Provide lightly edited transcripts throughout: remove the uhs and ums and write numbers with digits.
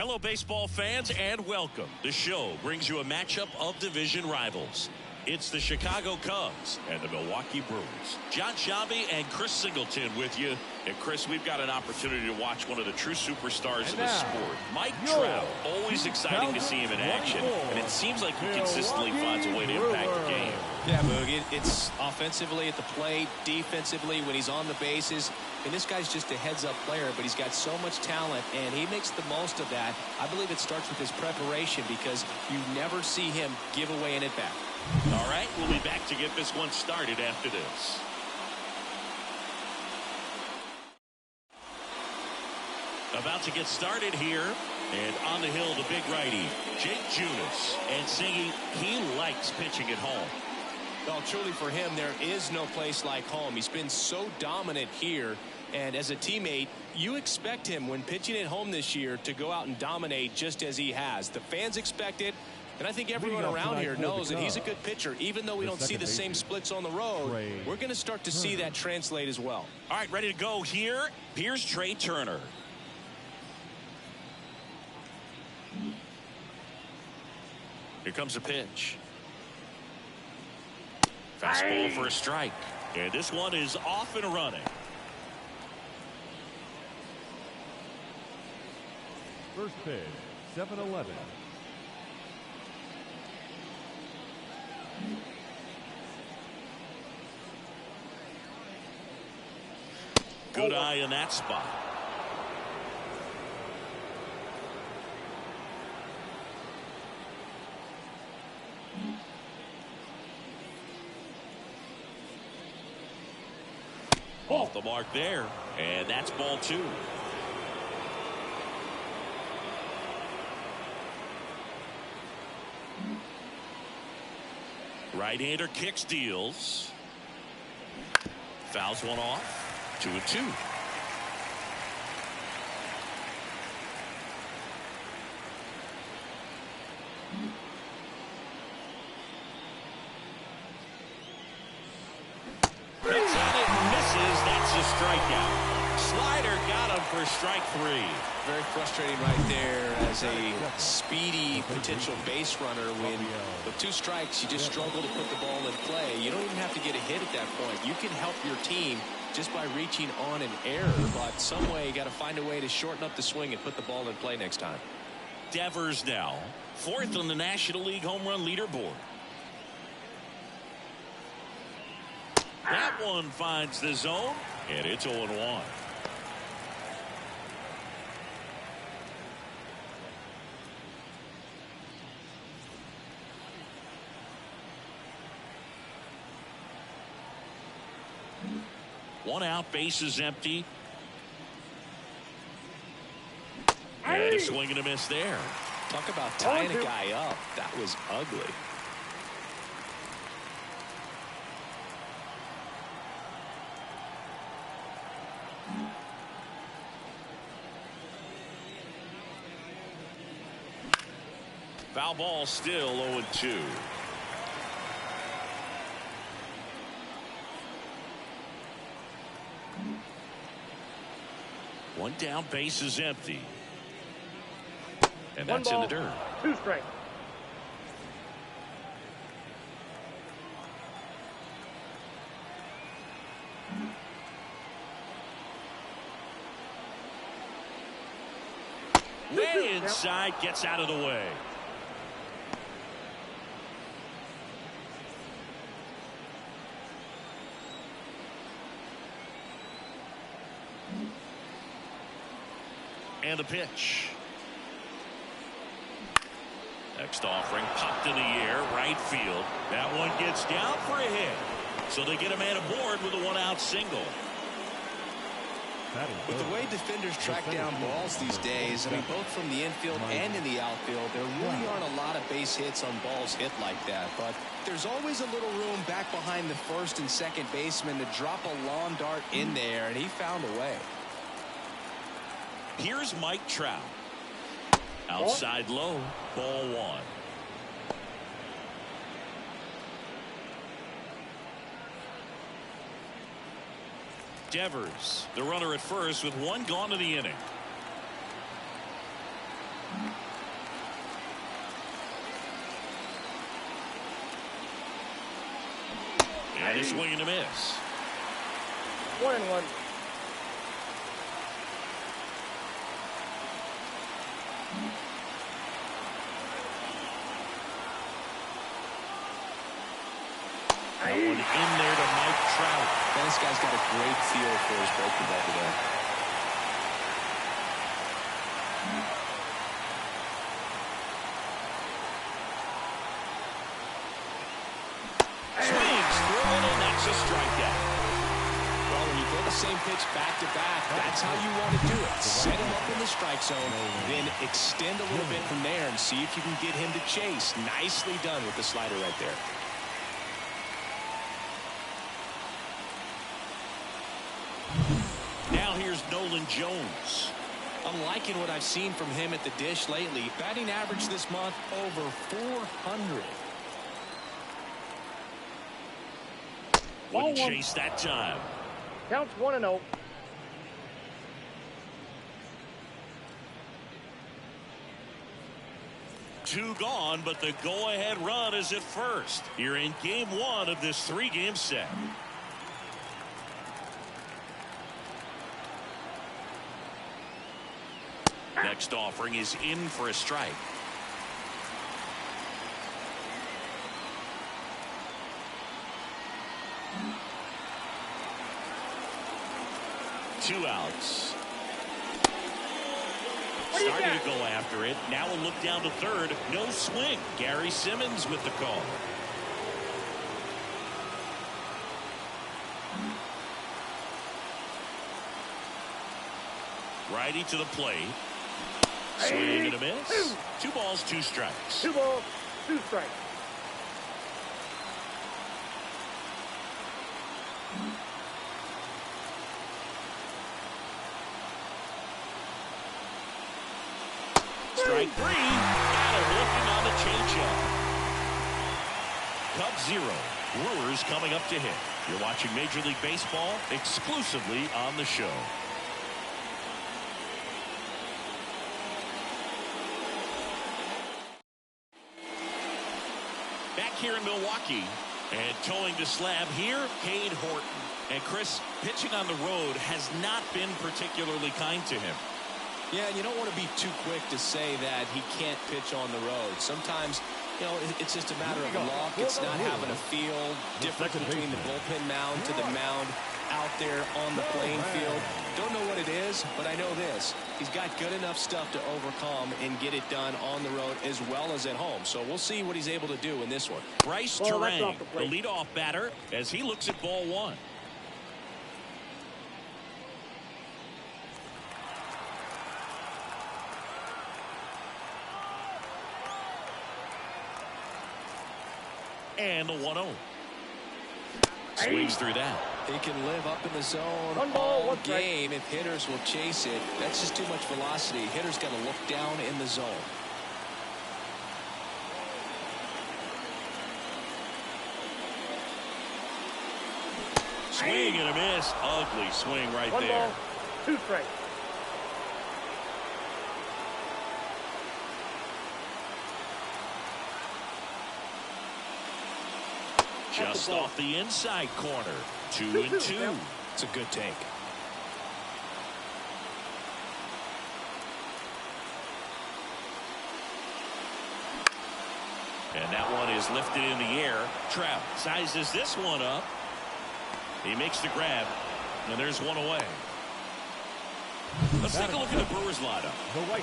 Hello, baseball fans, and welcome. The show brings you a matchup of division rivals. It's the Chicago Cubs and the Milwaukee Brewers. John Sciambi and Chris Singleton with you. And Chris, we've got an opportunity to watch one of the true superstars of the sport. Mike Trout, always exciting to see him in action. And it seems like he consistently finds a way to impact the game. Yeah, Boog, it's offensively at the plate, defensively when he's on the bases. And this guy's just a heads-up player, but he's got so much talent, and he makes the most of that. I believe it starts with his preparation because you never see him give away an at-bat. All right, we'll be back to get this one started after this. About to get started here, and on the hill, the big righty, Jake Junis. And Singy, he likes pitching at home. Well, truly for him, there is no place like home. He's been so dominant here, and as a teammate, you expect him when pitching at home this year to go out and dominate just as he has. The fans expect it. And I think everyone around here knows that he's a good pitcher. Even though we don't see the same splits on the road, we're going to start to see that translate as well. All right, ready to go here. Here's Trey Turner. Here comes a pitch. Fastball for a strike. And this one is off and running. First pitch, 7-11. Good eye in that spot. Off the mark there, and that's ball two. Right-hander kicks, deals. Fouls one off. 2-2. Hits on it and misses. That's a strikeout. Slider got him for strike three. Very frustrating right there as a speedy potential base runner when with two strikes you just struggle to put the ball in play. You don't even have to get a hit at that point. You can help your team just by reaching on an error, but some way you got to find a way to shorten up the swing and put the ball in play next time. Devers now fourth on the National League home run leaderboard. That one finds the zone, and it's 0-1. One out, base is empty. And a swing and a miss there. Talk about tying a guy up. That was ugly. Foul ball, still 0-2. One down, base is empty. And that's in the dirt. 2 strikes. Way inside, gets out of the way. And the pitch. Next offering popped in the air, right field. That one gets down for a hit. So they get a man aboard with a one-out single. With the way defenders track down balls these days, I mean, both from the infield and in the outfield, there really aren't a lot of base hits on balls hit like that. But there's always a little room back behind the first and second baseman to drop a long dart in there, and he found a way. Here's Mike Trout. Outside low, ball one. Devers, the runner at first with one gone in the inning. And a swing and a miss. 1-1. That one in there to Mike Trout. This guy's got a great feel for his breaking ball today. Swings through it, and that's a strikeout. Well, when you throw the same pitch back-to-back, that's how you want to do it. Set him up in the strike zone, then extend a little bit from there and see if you can get him to chase. Nicely done with the slider right there. Now here's Nolan Jones. I'm liking what I've seen from him at the dish lately. Batting average this month over 400. Wouldn't chase that time. Counts 1-0. Two gone, but the go-ahead run is at first. Here in game one of this three-game set. Next offering is in for a strike. Two outs. Starting to go after it. Now we'll look down to third. No swing. Gary Simmons with the call. Righty to the plate. Swing and a miss. 2 balls, 2 strikes. 2 balls, 2 strikes. Strike 3. Got him looking on the changeup. Cubs 0. Brewers coming up to hit. You're watching Major League Baseball exclusively on the show. Back here in Milwaukee, and towing the slab here, Cade Horton. And Chris, pitching on the road has not been particularly kind to him. Yeah, and you don't want to be too quick to say that he can't pitch on the road. Sometimes, you know, it's just a matter of luck. It's not having a feel. Difference between the bullpen mound to the mound out there on the playing field. Don't know what it is, but I know this. He's got good enough stuff to overcome and get it done on the road as well as at home. So we'll see what he's able to do in this one. Bryce Terang, the leadoff batter, as he looks at ball 1. And the 1-0. Swings through that. He can live up in the zone all game if hitters will chase it. That's just too much velocity. Hitters got to look down in the zone. Swing and a miss. Ugly swing right 1 there. ball, 2 strikes. Just off the inside corner. 2-2. It's a good take. And that one is lifted in the air. Trout sizes this one up. He makes the grab. And there's one away. Let's take a look at the Brewers lineup.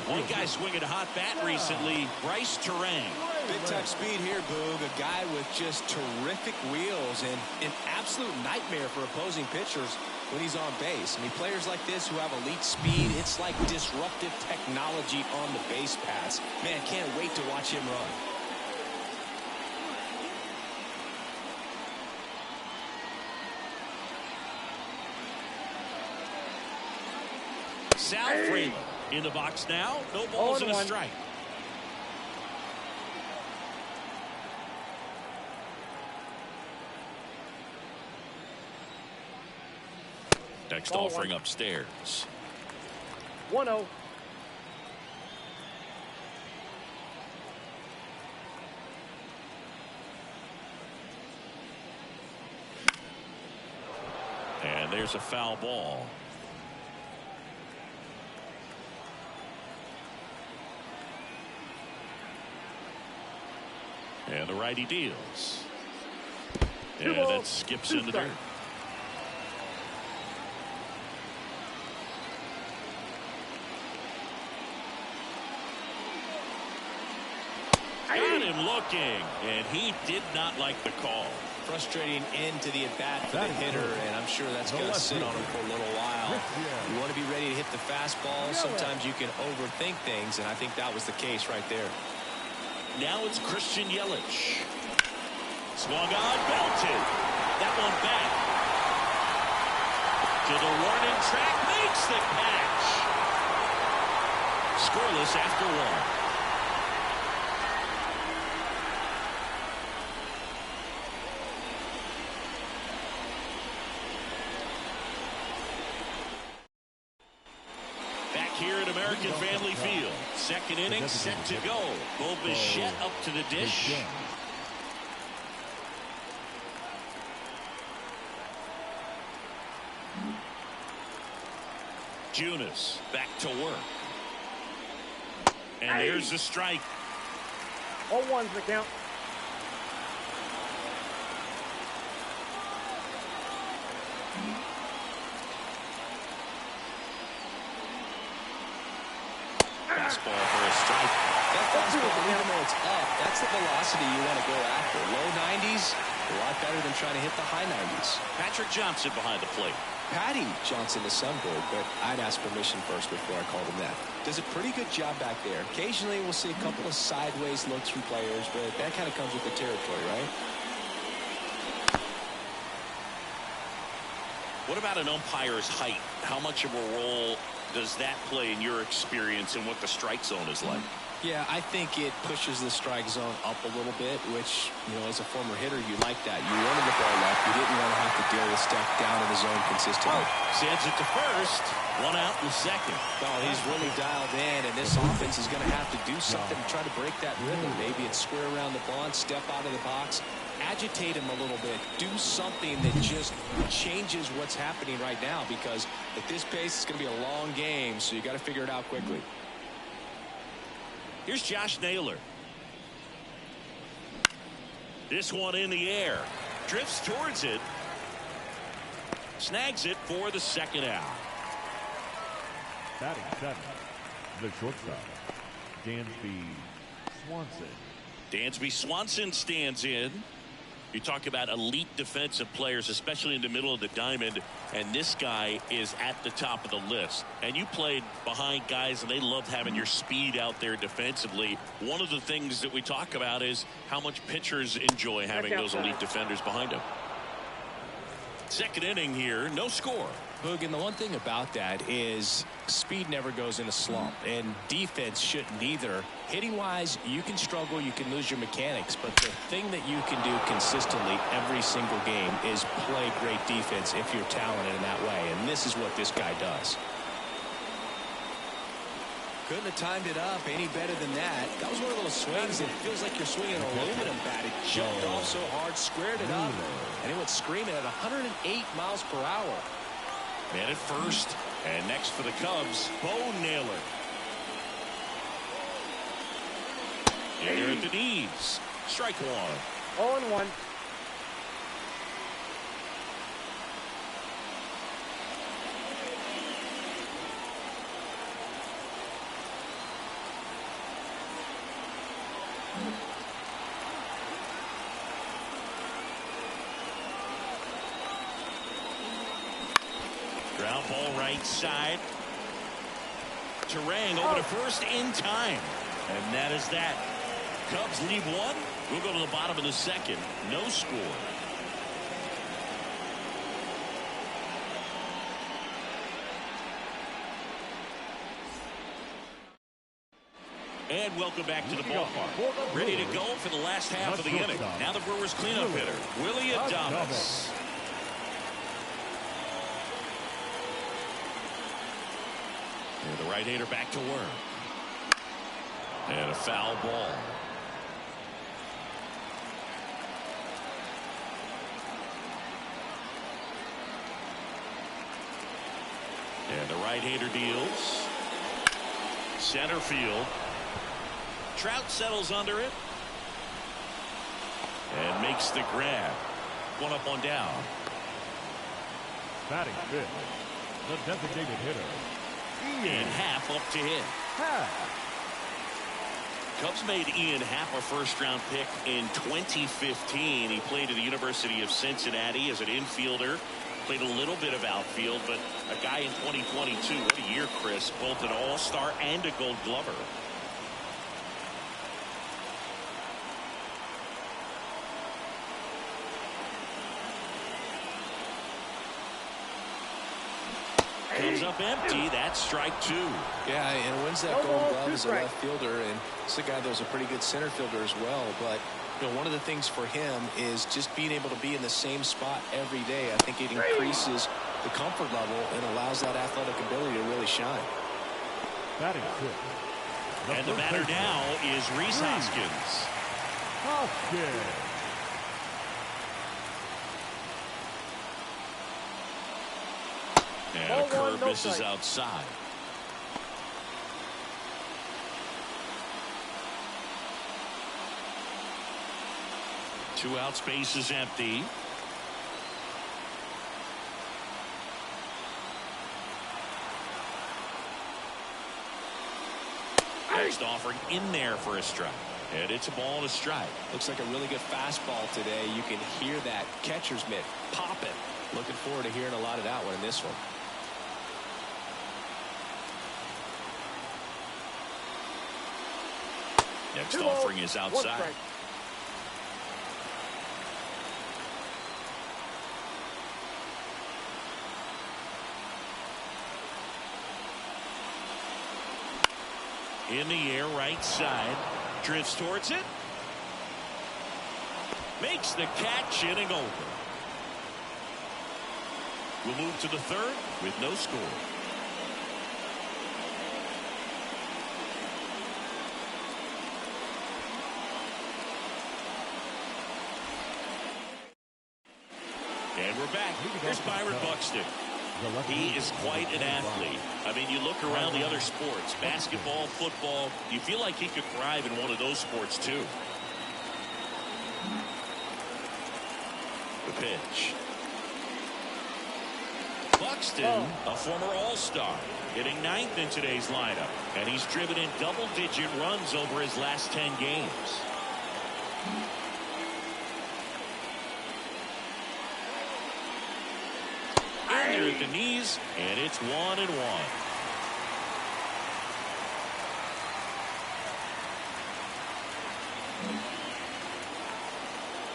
One guy swinging a hot bat recently, Bryce Terang. Big-time speed here, Boog. A guy with just terrific wheels and an absolute nightmare for opposing pitchers when he's on base. I mean, players like this who have elite speed, it's like disruptive technology on the base paths. Man, can't wait to watch him run. Sal Freeland in the box now. No balls and a strike. Next offering upstairs. 1-0. there's a foul ball. And the righty deals. And that skips in the dirt. Got him looking, and he did not like the call. Frustrating end to the at-bat for the hitter, and I'm sure that's going to sit on him for a little while. You want to be ready to hit the fastball. Sometimes you can overthink things, and I think that was the case right there. Now it's Christian Yelich. Swung on, belted. That one back. To the warning track, makes the catch. Scoreless after one. Here at American Family Field. Second inning set to go. Bo Bichette up to the dish. Junis back to work. And there's the strike. 0-1's the count. Fastball for a strike. That fastball, even though it's up, that's the velocity you want to go after. Low 90s, a lot better than trying to hit the high 90s. Patrick Johnson behind the plate. Patty Johnson is Sunbird, but I'd ask permission first before I called him that. Does a pretty good job back there. Occasionally we'll see a couple of sideways looks from players, but that kind of comes with the territory, right? What about an umpire's height? How much of a role does that play in your experience and what the strike zone is like? Yeah, I think it pushes the strike zone up a little bit, which, you know, as a former hitter, you like that. You wanted the ball up. You didn't want to have to deal with stuff down in the zone consistently. Sends it to first. One out in the second. Well, he's really dialed in, and this offense is going to have to do something to try to break that rhythm. Maybe it's square around the bunt, step out of the box, agitate him a little bit, do something that just changes what's happening right now, because at this pace, it's going to be a long game, so you got to figure it out quickly. Here's Josh Naylor. This one in the air. Drifts towards it. Snags it for the second out. Batting seventh, the shortstop, Dansby Swanson. Dansby Swanson stands in. You talk about elite defensive players, especially in the middle of the diamond, and this guy is at the top of the list. And you played behind guys, and they loved having your speed out there defensively. One of the things that we talk about is how much pitchers enjoy having those elite defenders behind them. Second inning here, no score. Boog, and the one thing about that is speed never goes in a slump, and defense shouldn't either. Hitting-wise, you can struggle, you can lose your mechanics, but the thing that you can do consistently every single game is play great defense if you're talented in that way, and this is what this guy does. Couldn't have timed it up any better than that. That was one of those swings that feels like you're swinging an aluminum bat. It jumped off so hard, squared it up, and it went screaming at 108 miles per hour. Man at first, and next for the Cubs, Bo Naylor. Here at the knees. Strike one. 0-1. Ground ball right side. Terang over to first in time. And that is that. Cubs lead one. We'll go to the bottom of the second. No score. And welcome back to the ballpark. Ready to go for the last half of the inning. Now the Brewers cleanup hitter, Willie Adames. And the right-hander back to work. And a foul ball. And the right-hander deals. Center field. Trout settles under it. And makes the grab. One up, one down. Batting fifth, the designated hitter, Ian Happ up to hit. Cubs made Ian Happ a first-round pick in 2015. He played at the University of Cincinnati as an infielder. Played a little bit of outfield, but a guy in 2022. What a year, Chris. Both an all-star and a gold glover. Comes up empty. That's strike two. Yeah, and wins that gold glove as a left fielder, and it's a guy that was a pretty good center fielder as well. But you know, one of the things for him is just being able to be in the same spot every day. I think it increases the comfort level and allows that athletic ability to really shine. batting fifth. And the batter now is Rhys Hoskins. And a curve misses outside. Two outs, base is empty. Next offering in there for a strike. And it's a ball and a strike. Looks like a really good fastball today. You can hear that catcher's mitt popping. Looking forward to hearing a lot of that one in this one. Next offering is outside. In the air, right side. Drifts towards it. Makes the catch, inning over. We'll move to the third with no score. And we're back. Here's Byron Buxton. He is quite an athlete. I mean, you look around the other sports, basketball, football, you feel like he could thrive in one of those sports too. The pitch. Buxton, a former All-Star, hitting ninth in today's lineup, and he's driven in double-digit runs over his last 10 games. In there at the knees, and it's 1-1.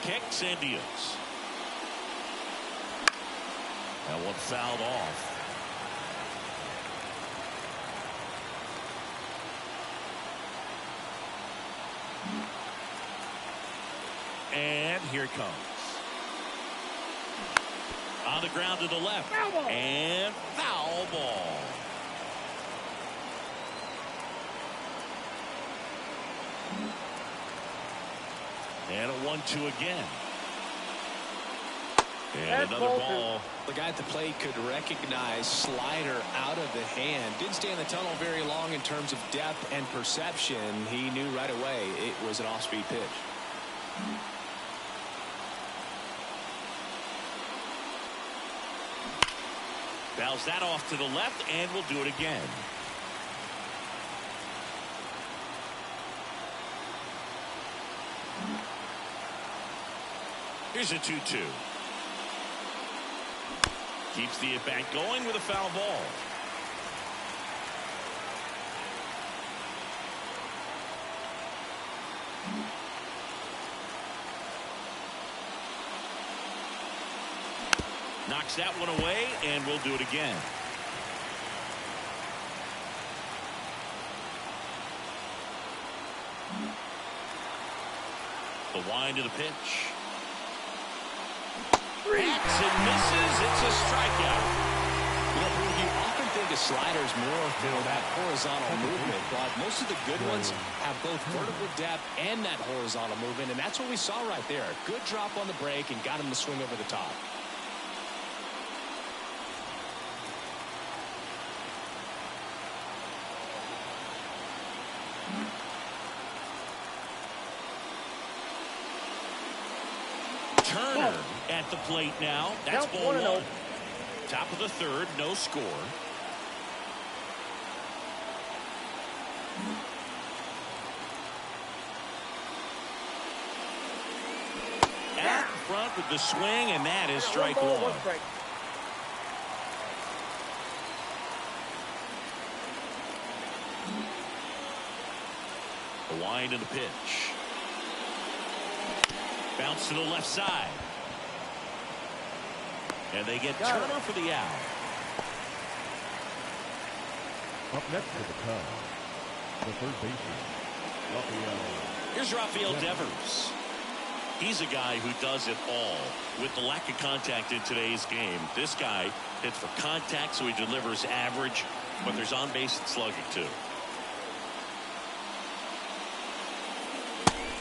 Kicks and deals. That one fouled off. And here it comes. On the ground to the left. And foul ball. And a 1-2 again. And another ball. The guy at the plate could recognize slider out of the hand. Didn't stay in the tunnel very long in terms of depth and perception. He knew right away it was an off-speed pitch. Fouls that off to the left, and we'll do it again. Here's a 2-2. Keeps the at-bat going with a foul ball. Knocks that one away, and we'll do it again. The wind to the pitch. Hits and misses. It's a strikeout. You often think of sliders more for that horizontal movement, but most of the good ones have both vertical depth and that horizontal movement, and that's what we saw right there. Good drop on the break and got him to swing over the top. Turner at the plate now. That's Count ball 1-0. one. Top of the third, no score. Out in front with the swing, and that is strike One ball, one. one strike. The wind and the pitch. Bounce to the left side. And they get Got Turner for the out. Up next to the Cubs, the third baseman, Rafael. Here's Rafael Devers. He's a guy who does it all. With the lack of contact in today's game, this guy hits for contact, so he delivers average, but there's on-base and slugging too.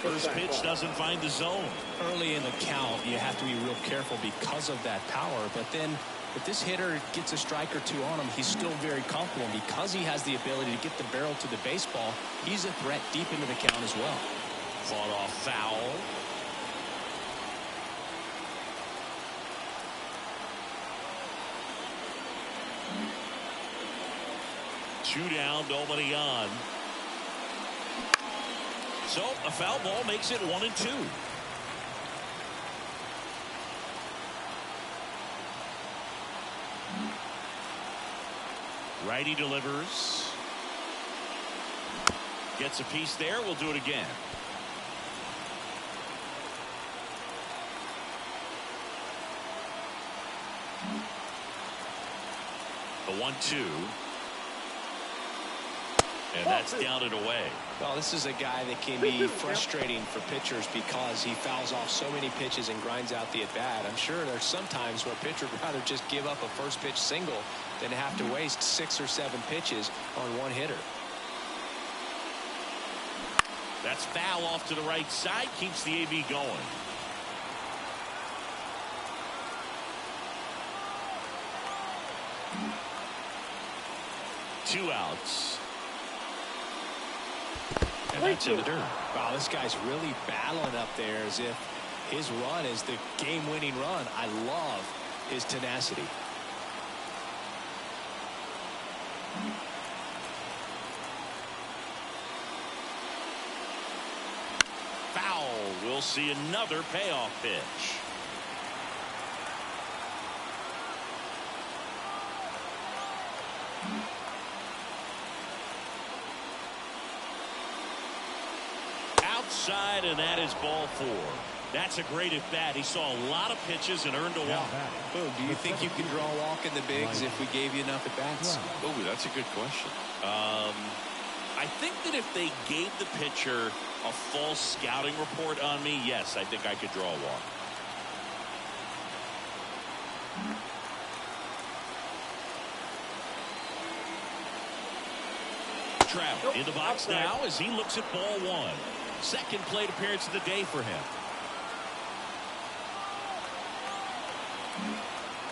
First pitch doesn't find the zone. Early in the count, you have to be real careful because of that power. But then if this hitter gets a strike or two on him, he's still very comfortable. And because he has the ability to get the barrel to the baseball, he's a threat deep into the count as well. Fought off foul. Two down, nobody on. So a foul ball makes it 1-2. Righty delivers. Gets a piece there. We'll do it again. The 1-2. And that's down and away. Well, this is a guy that can be frustrating for pitchers because he fouls off so many pitches and grinds out the at-bat. I'm sure there's some times where a pitcher would rather just give up a first pitch single than have to waste 6 or 7 pitches on one hitter. That's foul off to the right side. Keeps the AB going. Two outs. And that's in the dirt. Wow, this guy's really battling up there as if his run is the game-winning run. I love his tenacity. Foul. We'll see another payoff pitch. Outside, and that is ball 4. That's a great at bat. He saw a lot of pitches and earned a walk. Boom. Do you think you can draw a walk in the bigs if we gave you enough at bats? Oh, that's a good question. I think that if they gave the pitcher a false scouting report on me, yes, I think I could draw a walk. Trout in the box now as he looks at ball 1. Second plate appearance of the day for him.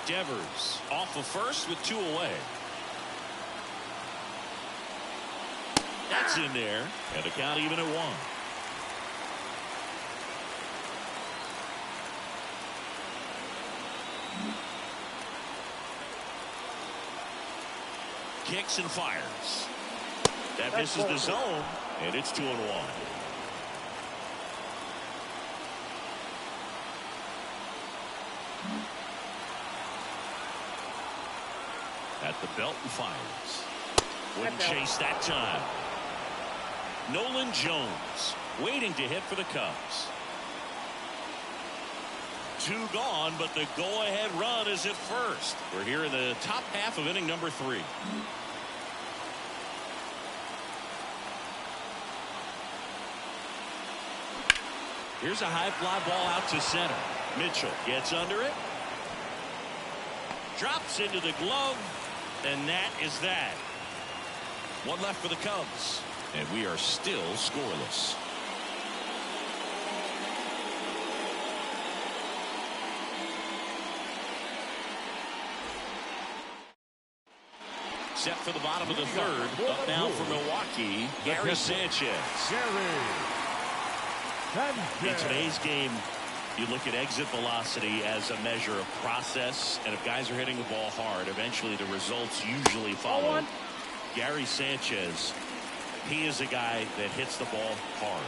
Devers off of first with 2 away. That's in there, and the count even at 1. Kicks and fires. That misses the zone, and it's 2-1. At the belt and fires. Wouldn't chase that time. Nolan Jones waiting to hit for the Cubs. 2 gone, but the go-ahead run is at first. We're here in the top half of inning number 3. Here's a high fly ball out to center. Mitchell gets under it. Drops into the glove. And that is that. 1 left for the Cubs. And we are still scoreless. Set for the bottom of the third. Up now for Milwaukee, Gary Sanchez. Gary Sanchez. In today's game, You look at exit velocity as a measure of process, and if guys are hitting the ball hard, eventually the results usually follow. Gary Sanchez, he is a guy that hits the ball hard.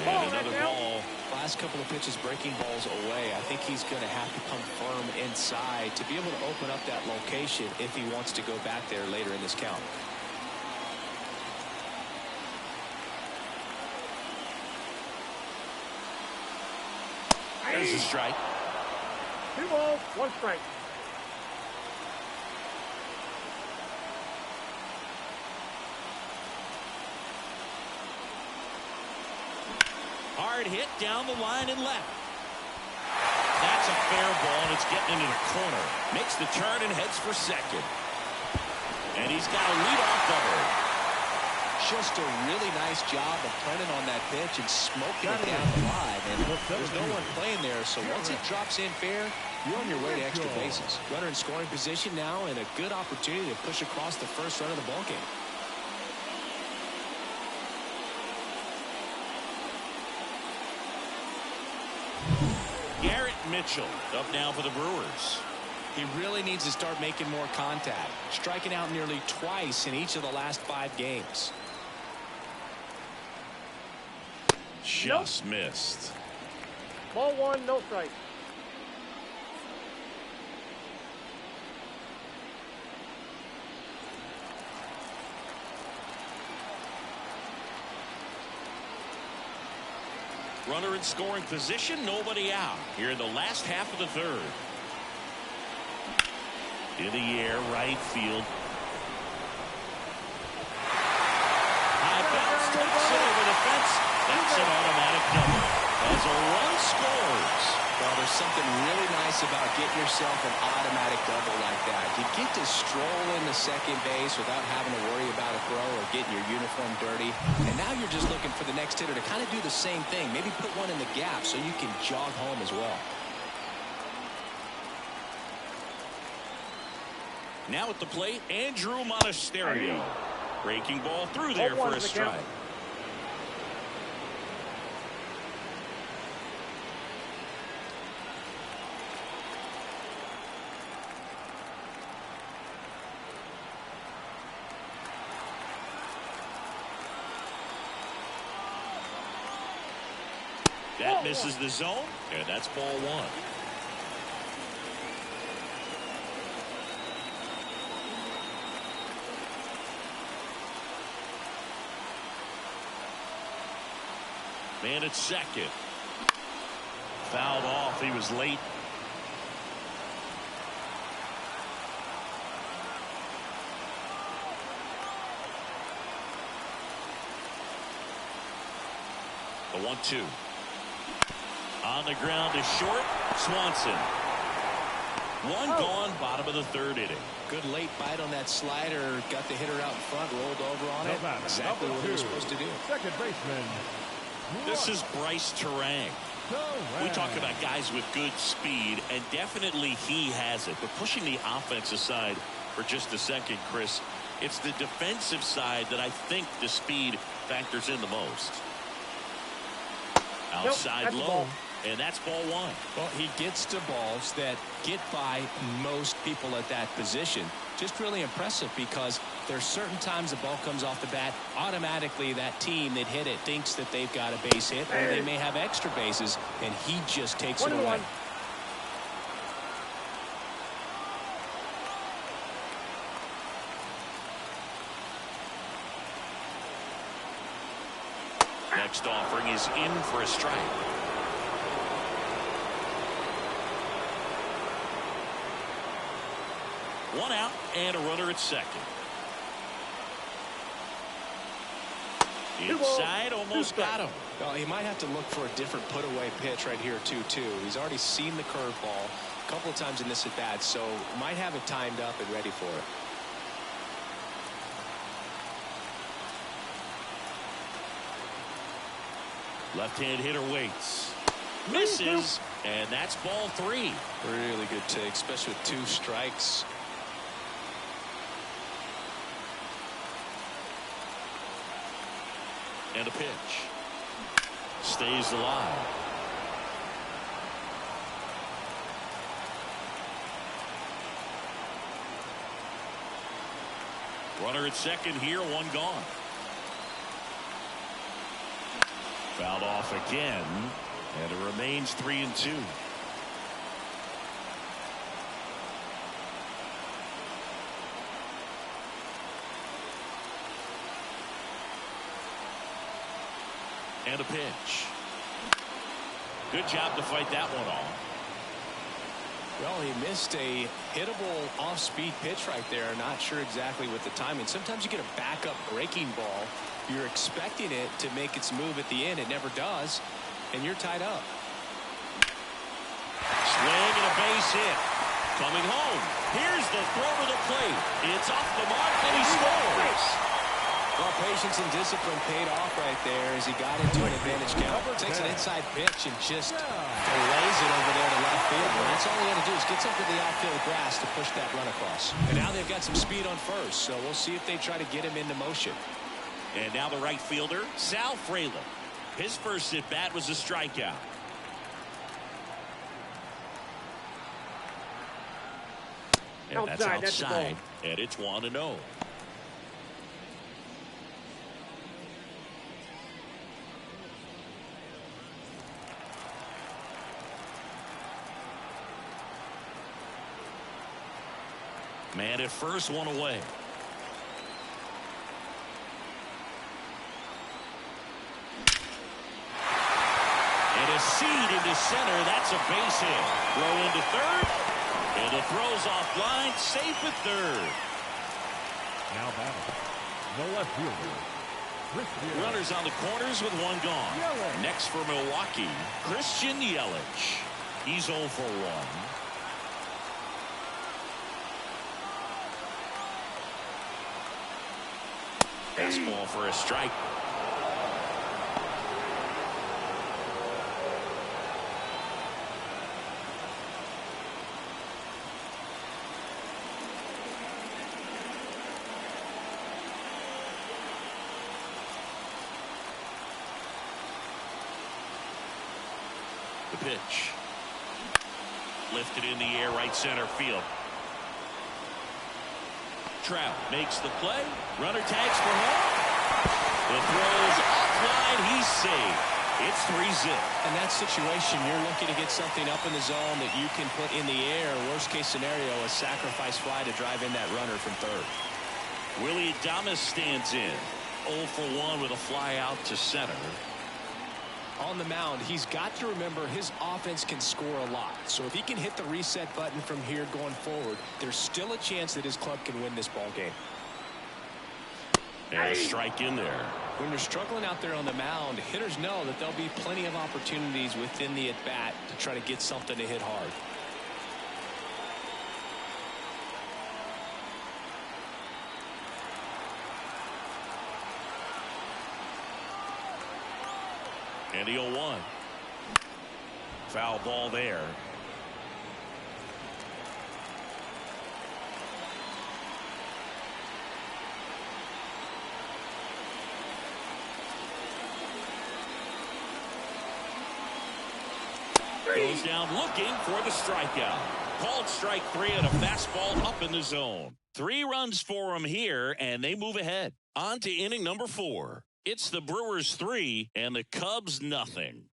And another ball. Last couple of pitches breaking balls away. I think he's going to have to come firm inside to be able to open up that location if he wants to go back there later in this count. There's a strike. 2 balls, 1 strike. Hard hit down the line and left. That's a fair ball, and it's getting into the corner. Makes the turn and heads for second. And he's got a leadoff double. Just a really nice job of turning on that pitch and smoking it down the line. And there's no one playing there, so once it drops in fair, you're on your way to extra bases. Runner in scoring position now, and a good opportunity to push across the first run of the ballgame. Garrett Mitchell up now for the Brewers. He really needs to start making more contact, striking out nearly twice in each of the last 5 games. Just missed. Ball 1, no strike. Runner in scoring position, nobody out here in the last half of the third. In the air, right field. High bounce, takes it over the fence. That's an automatic double. As a run scores. Well, there's something really nice about getting yourself an automatic double like that. You get to stroll into second base without having to worry about a throw or getting your uniform dirty. And now you're just looking for the next hitter to kind of do the same thing. Maybe put one in the gap so you can jog home as well. Now at the plate, Andrew Monasterio. Breaking ball through there for a strike. That misses the zone, and that's ball 1. Man at second. Fouled off. He was late. The 1-2. On the ground is short. Swanson. One gone, bottom of the third inning. Good late bite on that slider. Got the hitter out in front, rolled over on it. Exactly what he was supposed to do. Second baseman. This is Bryce Terang. We talk about guys with good speed, and definitely he has it. But pushing the offense aside for just a second, Chris, it's the defensive side that I think the speed factors in the most. Outside low. And that's ball 1. Well, he gets to balls that get by most people at that position. Just really impressive because there's certain times the ball comes off the bat, automatically that team that hit it thinks that they've got a base hit, or they may have extra bases, and he just takes it away. Next offering is in for a strike. One out and a runner at second. Inside, almost got him. Well, he might have to look for a different put-away pitch right here, 2-2. He's already seen the curveball a couple of times in this at-bat, so might have it timed up and ready for it. Left-hand hitter waits. Misses, and that's ball 3. Really good take, especially with 2 strikes. And a pitch. Stays alive. Runner at second here, one gone. Fouled off again, and it remains 3-2. And a pitch. Good job to fight that one off. Well, he missed a hittable off-speed pitch right there. Not sure exactly what the timing. Sometimes you get a backup breaking ball. You're expecting it to make its move at the end. It never does, and you're tied up. Swing and a base hit. Coming home. Here's the throw to the plate. It's off the mark, and he scores. Well, patience and discipline paid off right there as he got into an advantage count. Takes an inside pitch and just delays it over there to left field. And that's all he had to do is get something to the outfield grass to push that run across. And now they've got some speed on first, so we'll see if they try to get him into motion. And now the right fielder, Sal Frelick. His first at-bat was a strikeout. And that's outside, and it's 1-0. Man at first, one away. And a seed into center. That's a base hit. Throw into third. And the throw's offline. Safe at third. Now batting the left fielder. Runners on the corners with one gone. Next for Milwaukee, Christian Yelich. He's 0 for 1. Fastball for a strike. The pitch. Lifted in the air, right center field. Trout makes the play. Runner tags for home. The throw's offline. He's safe. It's 3-0. In that situation, you're looking to get something up in the zone that you can put in the air. Worst case scenario, a sacrifice fly to drive in that runner from third. Willie Adames stands in. 0 for 1 with a fly out to center. On the mound, he's got to remember his offense can score a lot. So if he can hit the reset button from here going forward, there's still a chance that his club can win this ball game. And a strike in there. When you're struggling out there on the mound, hitters know that there'll be plenty of opportunities within the at-bat to try to get something to hit hard. And the 0-1. Foul ball there. Goes down looking for the strikeout. Called strike 3 and a fastball up in the zone. 3 runs for him here, and they move ahead. On to inning number 4. It's the Brewers 3 and the Cubs nothing.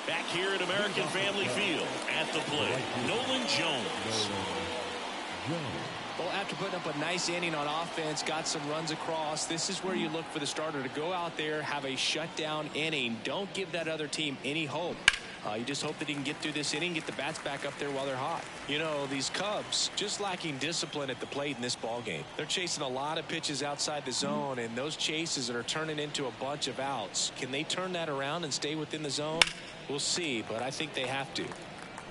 Back here at American Family Field at the plate, Nolan Jones. Well, after putting up a nice inning on offense, got some runs across, this is where you look for the starter to go out there, have a shutdown inning. Don't give that other team any hope. You just hope that he can get through this inning, get the bats back up there while they're hot. You know, these Cubs just lacking discipline at the plate in this ball game. They're chasing a lot of pitches outside the zone, and those chases are turning into a bunch of outs. Can they turn that around and stay within the zone? We'll see, but I think they have to.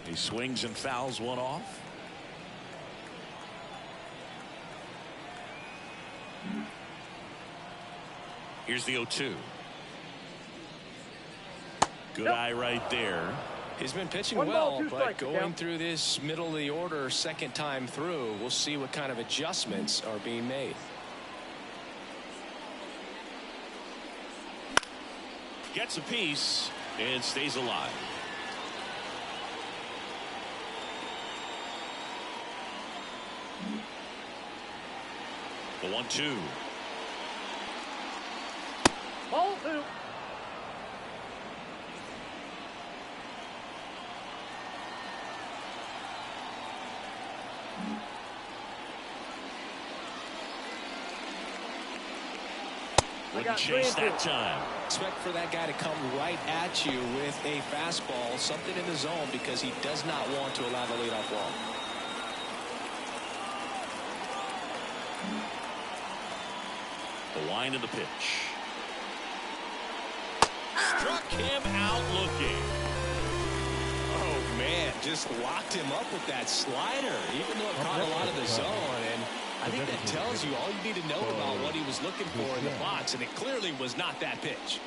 He swings and fouls one off. Here's the 0-2. Good eye right there. He's been pitching One ball, well, two but strikes, going count. through this middle of the order second time through, we'll see what kind of adjustments are being made. Gets a piece and stays alive. The 1-2. Ball two. Wouldn't chase that time. Expect for that guy to come right at you with a fastball, something in the zone, because he does not want to allow the leadoff walk. The line of the pitch. Struck him out looking. Oh, man, just locked him up with that slider, even though it caught a lot of the zone. And I think that tells you all you need to know about what he was looking for in the box, and it clearly was not that pitch.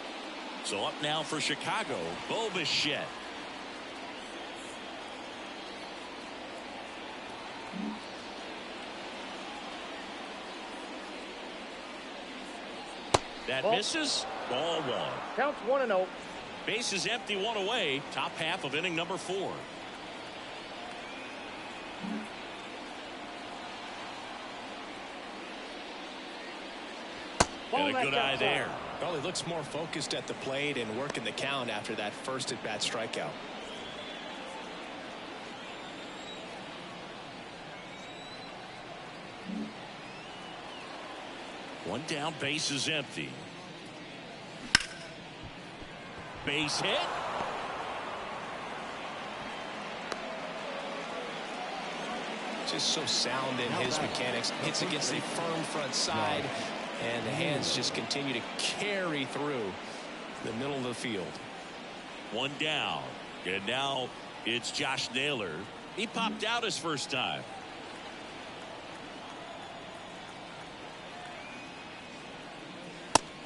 So up now for Chicago, Bo Bichette. That misses. Ball one. Counts 1-0. Base is empty, one away. Top half of inning number 4. And a good eye there. Well, he looks more focused at the plate and working the count after that first at-bat strikeout. One down, base is empty. Base hit. Just so sound in his mechanics. Hits against the firm front side, and the hands just continue to carry through the middle of the field. One down, and now it's Josh Naylor. He popped out his first time.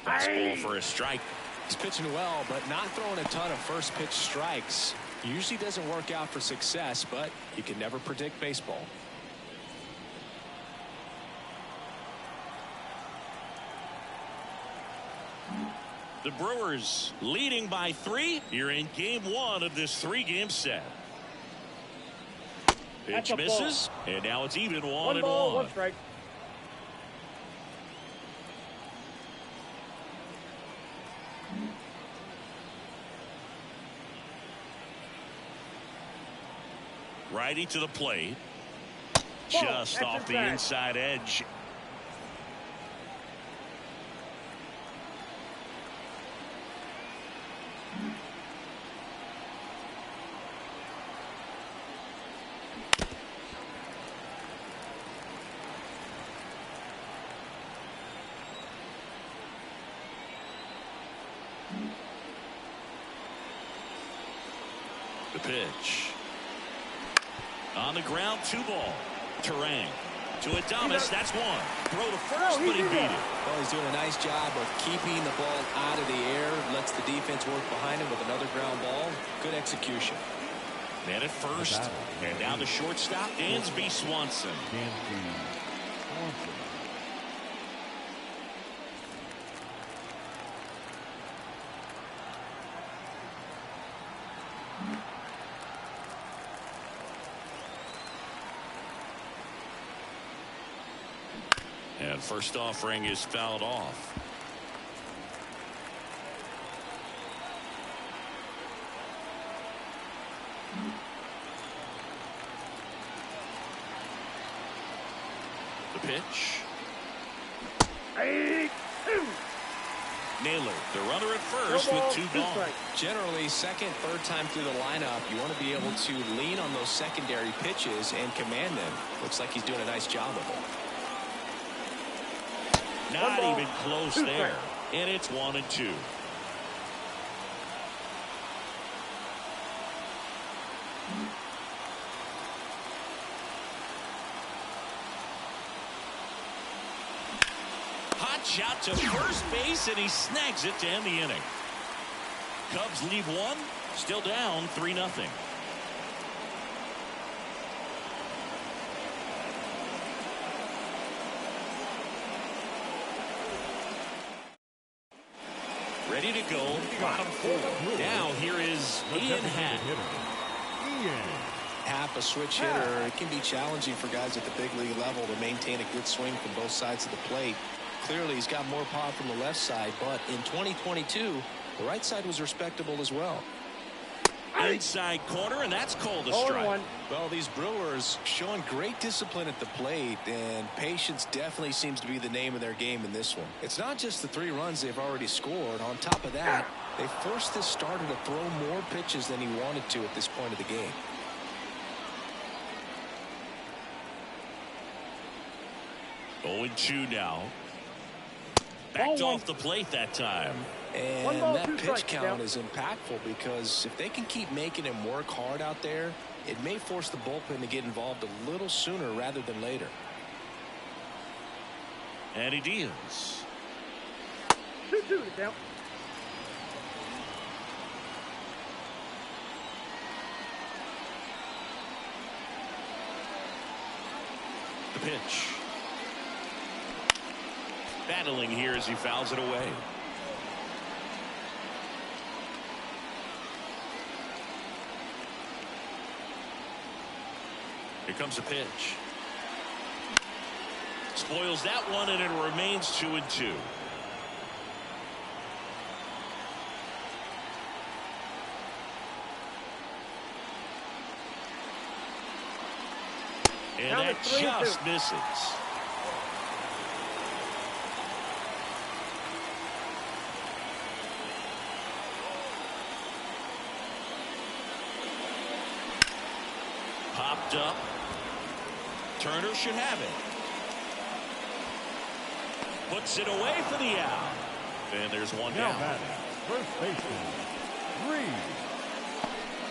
Fastball for a strike. He's pitching well, but not throwing a ton of first pitch strikes. Usually doesn't work out for success, but you can never predict baseball. The Brewers leading by 3 here in game 1 of this 3-game set. Pitch misses, and now it's even 1-1. One ball, one strike. Righty to the plate. Ball. Just off the inside edge. The pitch. On the ground, 2-ball. Terang to Adames. That's one. Throw to first, but he beat it. Well, he's doing a nice job of keeping the ball out of the air. Lets the defense work behind him with another ground ball. Good execution. Man at first. And now the shortstop, Dansby Swanson. And first offering is fouled off. The pitch. 8-2. Naylor, the runner at first with 2 gone. Generally, second, third time through the lineup, you want to be able to lean on those secondary pitches and command them. Looks like he's doing a nice job of it. Not even close there. And it's 1-2. Hot shot to first base, and he snags it to end the inning. Cubs leave 1, Still down 3-0. Ready to go. Bottom 4. Now here is Ian Happ. Happ, a switch hitter. It can be challenging for guys at the big league level to maintain a good swing from both sides of the plate. Clearly, he's got more power from the left side, but in 2022, the right side was respectable as well. Inside corner, and that's called a strike. Well, these Brewers showing great discipline at the plate, and patience definitely seems to be the name of their game in this one. It's not just the 3 runs they've already scored. On top of that, they forced this starter to throw more pitches than he wanted to at this point of the game. 0-2 now. Backed off the plate that time. And that pitch count is impactful because if they can keep making him work hard out there, it may force the bullpen to get involved a little sooner rather than later. And he deals. 2-2 to count. The pitch. Battling here as he fouls it away. Here comes the pitch. Spoils that one, and it remains 2-2. And that just misses. Popped up. Turner should have it. Puts it away for the out. And there's one Now down. batting, first baseman, Rhys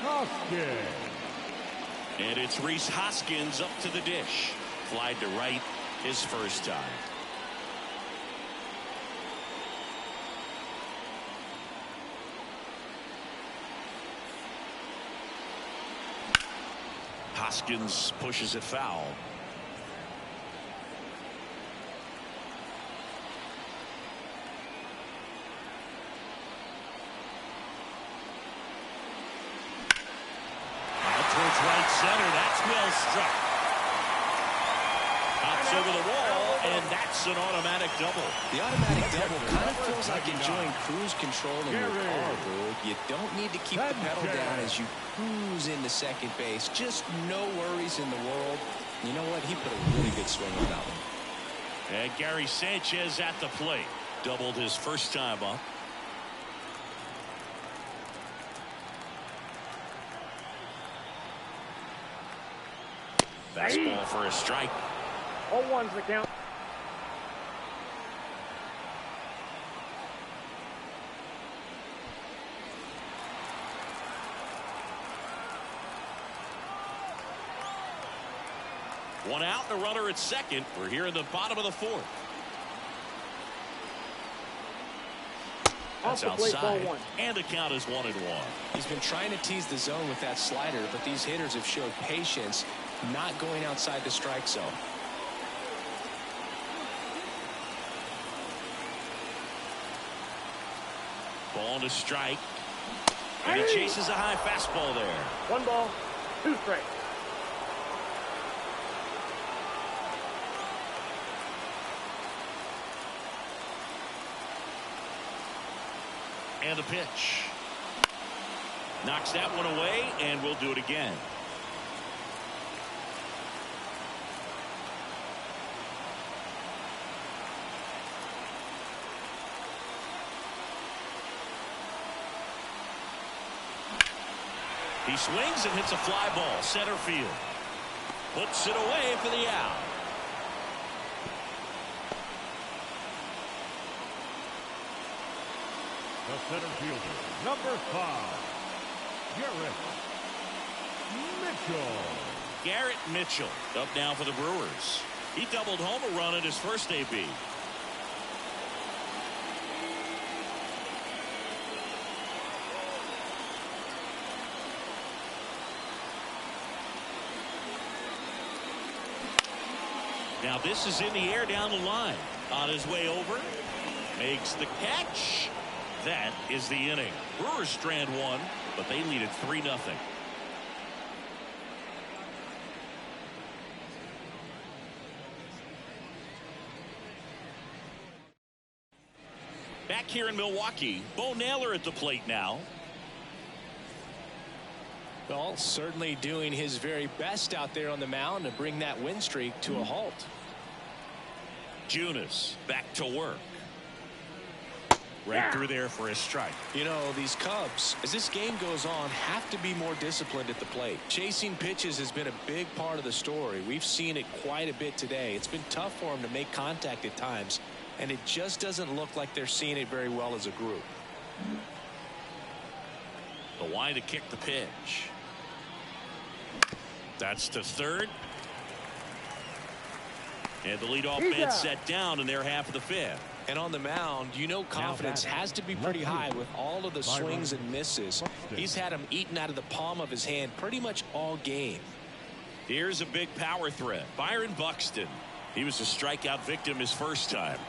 Hoskins. And it's Rhys Hoskins up to the dish. Flied to right his first time. Hoskins pushes it foul. Towards right center. That's well struck. Pops over the wall, and that's an automatic double. The automatic double kind of feels like enjoying cruise control in your car, Boog. You don't need to keep the pedal down as you cruise into second base. Just no worries in the world. You know what? He put a really good swing on that one. And Gary Sanchez at the plate. Doubled his first time up. Fastball for a strike. 0-1's the count. One out and a runner at second. We're here in the bottom of the 4th. That's outside. And the count is 1-1. He's been trying to tease the zone with that slider, but these hitters have showed patience, not going outside the strike zone. Ball to strike. And he chases a high fastball there. 1 ball, 2 strikes. And the pitch. Knocks that one away, and we'll do it again. He swings and hits a fly ball center field. Puts it away for the out. The center fielder, number 5, Garrett Mitchell up now for the Brewers. He doubled home a run at his first AB. Now this is in the air down the line. On his way over. Makes the catch. That is the inning. Brewers strand one, but they lead it 3-0. Back here in Milwaukee, Bo Naylor at the plate now. Well, certainly doing his very best out there on the mound to bring that win streak to a halt. Junis back to work. Right through there for a strike. You know, these Cubs, as this game goes on, have to be more disciplined at the plate. Chasing pitches has been a big part of the story. We've seen it quite a bit today. It's been tough for them to make contact at times, and it just doesn't look like they're seeing it very well as a group. The line to kick the pitch. That's to third. And the leadoff man set down in their half of the fifth. And on the mound, you know, confidence has to be pretty high with all of the swings and misses. He's had them eaten out of the palm of his hand pretty much all game. Here's a big power threat. Byron Buxton. He was a strikeout victim his first time.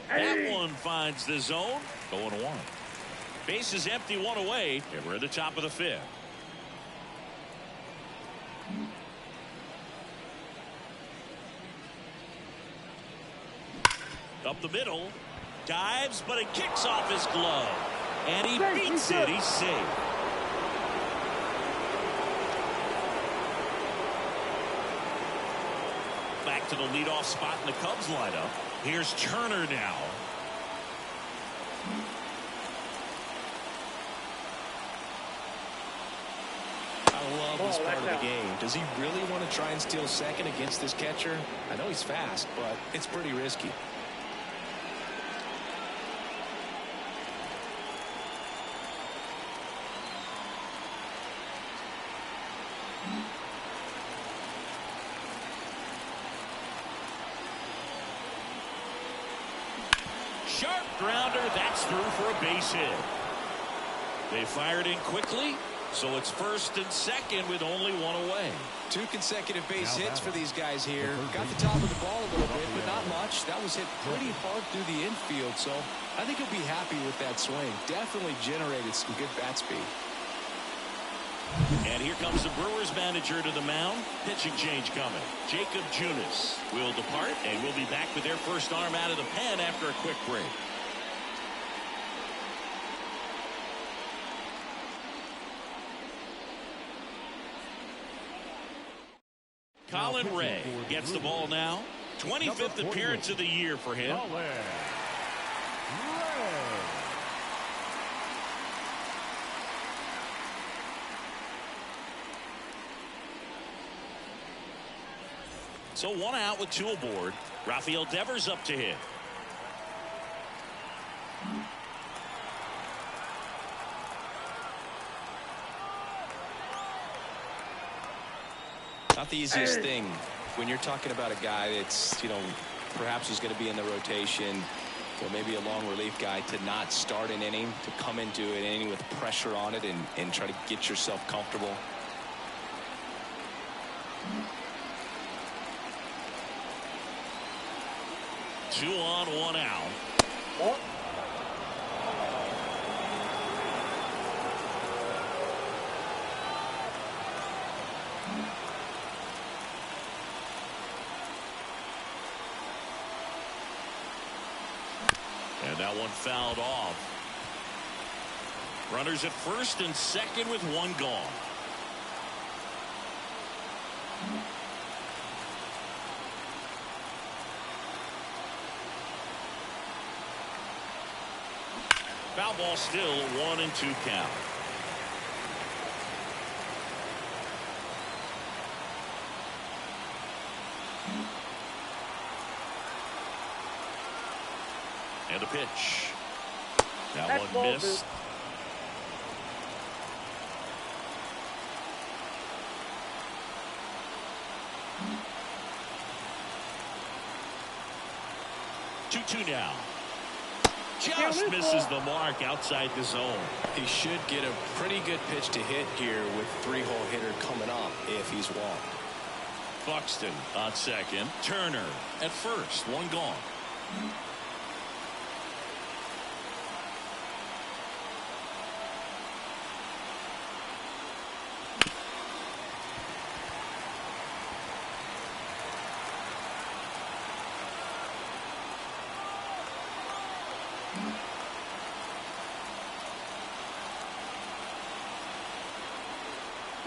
That one finds the zone. 0-1. Base is empty, one away, and we're at the top of the fifth. Up the middle. Dives, but it kicks off his glove. And he beats it. He's safe. Back to the leadoff spot in the Cubs lineup. Here's Turner now. I love this part of the game. Does he really want to try and steal second against this catcher? I know he's fast, but it's pretty risky. Sharp grounder. That's through for a base hit. They fired in quickly, so it's first and second with only one away. 2 consecutive base hits for these guys here. Got the top of the ball a little bit, but not much. That was hit pretty hard through the infield, so I think he'll be happy with that swing. Definitely generated some good bat speed. And here comes the Brewers manager to the mound. Pitching change coming. Jacob Junis will depart, and we'll be back with their first arm out of the pen after a quick break. Colin Ray gets the ball now. 25th appearance of the year for him. So 1 out with 2 aboard. Rafael Devers up to hit. Not the easiest thing when you're talking about a guy that's, you know, perhaps is going to be in the rotation, or maybe a long relief guy, to not start an inning, to come into an inning with pressure on it and try to get yourself comfortable. Two on, 1 out. And that one fouled off. Runners at first and second with 1 gone. Foul ball still, 1-2 count. And a pitch. That one missed. Two now. Just misses the mark outside the zone. He should get a pretty good pitch to hit here with three-hole hitter coming up if he's walked. Buxton on second. Turner at first. One gone.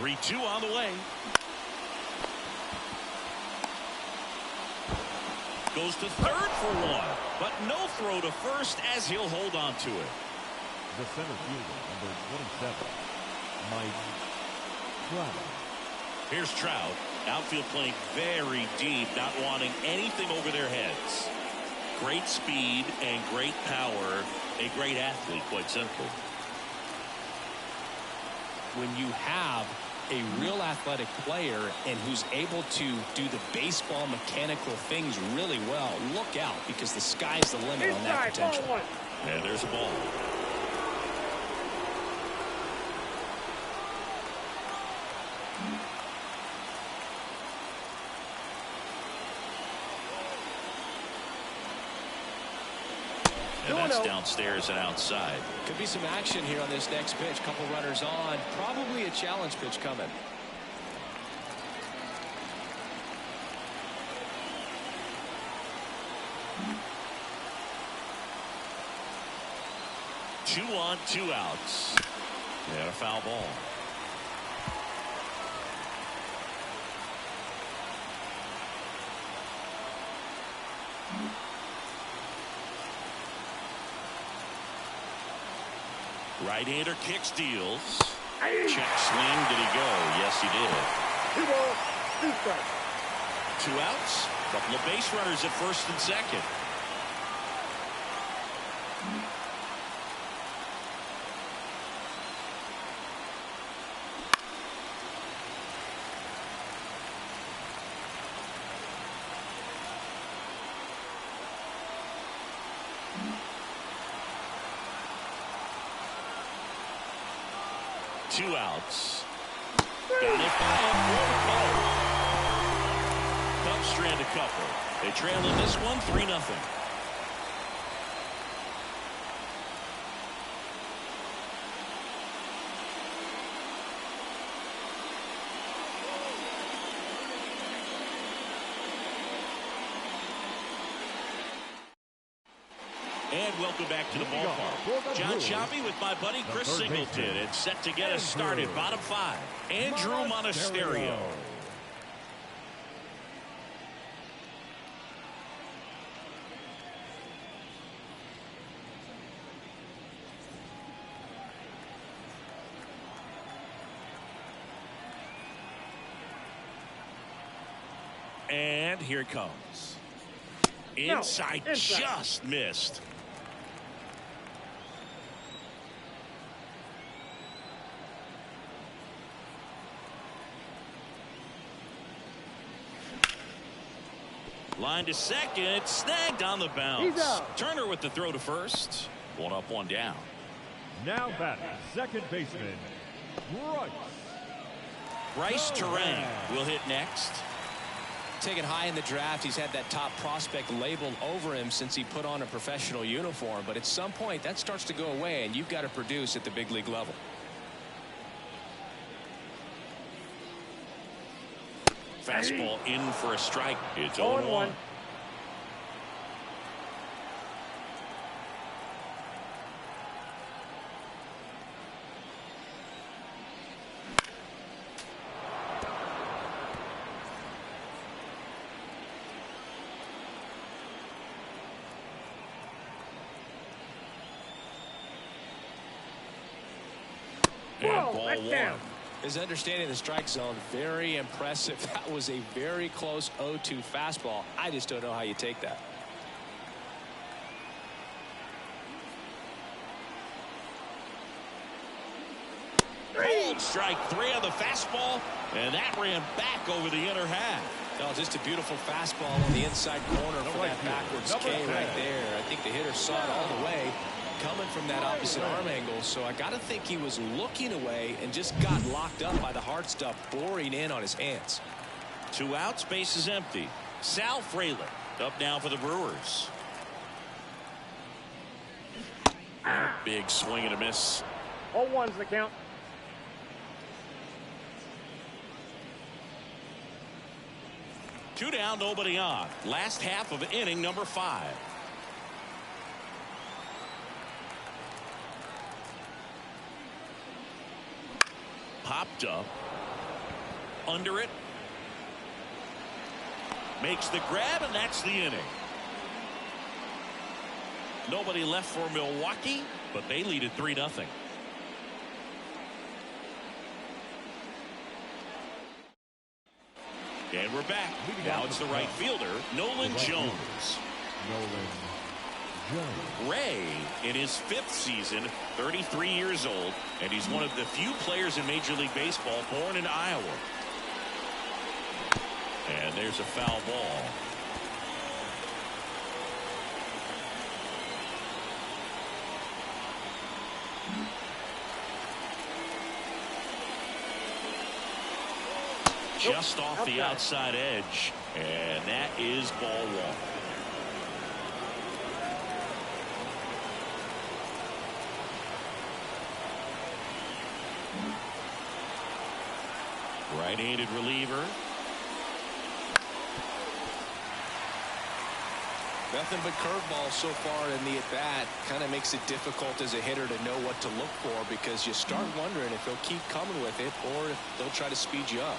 3-2 on the way. Goes to third for one, but no throw to first as he'll hold on to it. The center fielder, number 27, Mike Trout. Here's Trout. Outfield playing very deep, not wanting anything over their heads. Great speed and great power. A great athlete, quite simply. When you have a real athletic player and who's able to do the baseball mechanical things really well, look out, because the sky's the limit on that potential. And there's a ball. And that's downstairs and outside. Could be some action here on this next pitch. Couple runners on. Probably a challenge pitch coming. Two on, 2 outs. And a foul ball. Right-hander kicks, deals. Check swing. Did he go? Yes, he did. 2 balls, 2 strikes. 2 outs. Couple of base runners at first and second. Two outs. Got it by Cubs strand a couple. They trail in this one 3-0. And welcome back to the ballpark. John Sciambi with my buddy Chris Singleton. It's set to get us started. Bottom 5. Andrew Monasterio. And here it comes. Inside, just missed. Line to second, snagged on the bounce. Turner with the throw to first. 1 up, 1 down. Now batting, second baseman, Bryce Terang will hit next. Taken high in the draft, he's had that top prospect labeled over him since he put on a professional uniform. But at some point, that starts to go away, and you've got to produce at the big league level. Fastball in for a strike. It's 0-1. And ball 1. His understanding of the strike zone, very impressive. That was a very close 0-2 fastball. I just don't know how you take that. Called strike 3 on the fastball, and that ran back over the inner half. Oh, just a beautiful fastball on the inside corner for that backwards K right there. I think the hitter saw it all the way coming from that opposite arm angle, so I got to think he was looking away and just got locked up by the hard stuff boring in on his hands. 2 outs, base is empty. Sal Frelick up now for the Brewers. Big swing and a miss. 0-1's the count. Two down, nobody on. Last half of inning number 5. Popped up. Under it. Makes the grab, and that's the inning. Nobody left for Milwaukee, but they lead at 3-0. And we're back. Now it's the right fielder, Nolan Jones. Ray, in his 5th season, 33 years old, and he's one of the few players in Major League Baseball born in Iowa. And there's a foul ball. Just off the outside edge, and that is ball 1. Right-handed reliever. Nothing but curveball so far in the at-bat. Kind of makes it difficult as a hitter to know what to look for, because you start wondering if he'll keep coming with it or if they'll try to speed you up.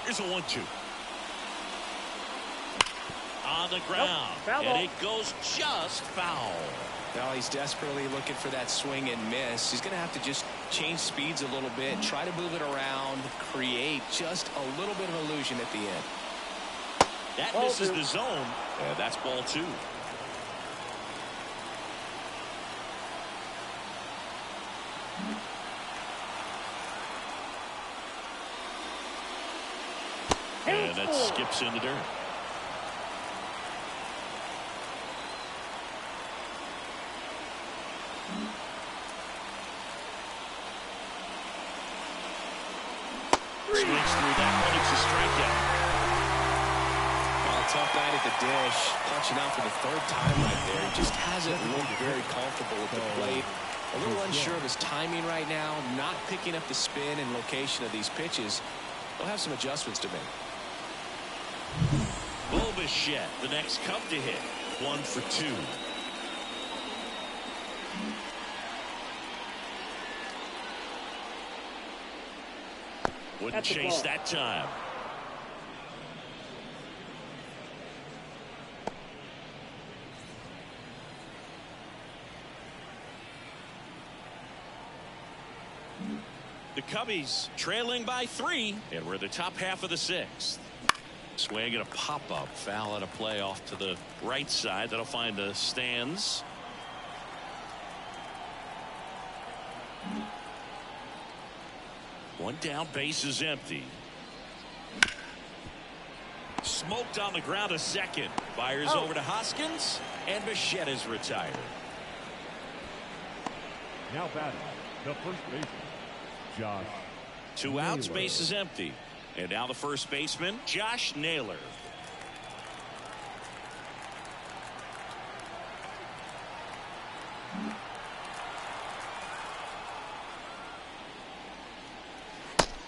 Here's a 1-2. On the ground. Nope, and it goes just foul. Now he's desperately looking for that swing and miss. He's going to have to just change speeds a little bit, try to move it around, create just a little bit of illusion at the end. That Ball misses 2. the zone, and that's ball 2. And that skips in the dirt. Swings through that one. It's a strikeout. Well, tough night at the dish. Punching out for the 3rd time right there. He just hasn't looked very comfortable with the plate. A little unsure of his timing right now. Not picking up the spin and location of these pitches. They'll have some adjustments to make. Bo Bichette, the next Cub to hit. 1 for 2. Wouldn't chase that time. The Cubbies trailing by 3, and we're in the top half of the 6th. Swing and a pop-up. Foul and a play off to the right side. That'll find the stands. One down, base is empty. Smoked on the ground a second. Fires over to Hoskins, and Bichette is retired. Now batting, the first baseman, Josh. 2 outs, base is empty. And now the first baseman, Josh Naylor.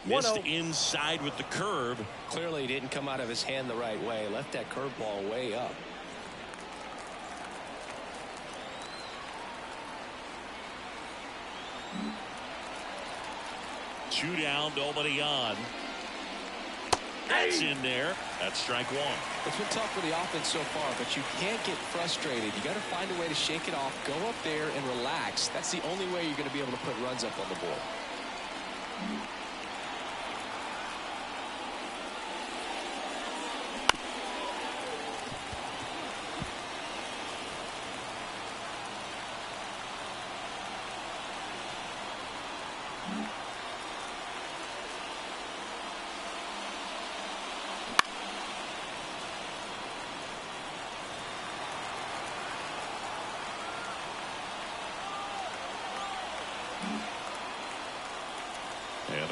Missed inside with the curve. Clearly didn't come out of his hand the right way. Left that curveball way up. Two down, nobody on. That's in there. That's strike 1. It's been tough for the offense so far, but you can't get frustrated. You got to find a way to shake it off, go up there and relax. That's the only way you're going to be able to put runs up on the board.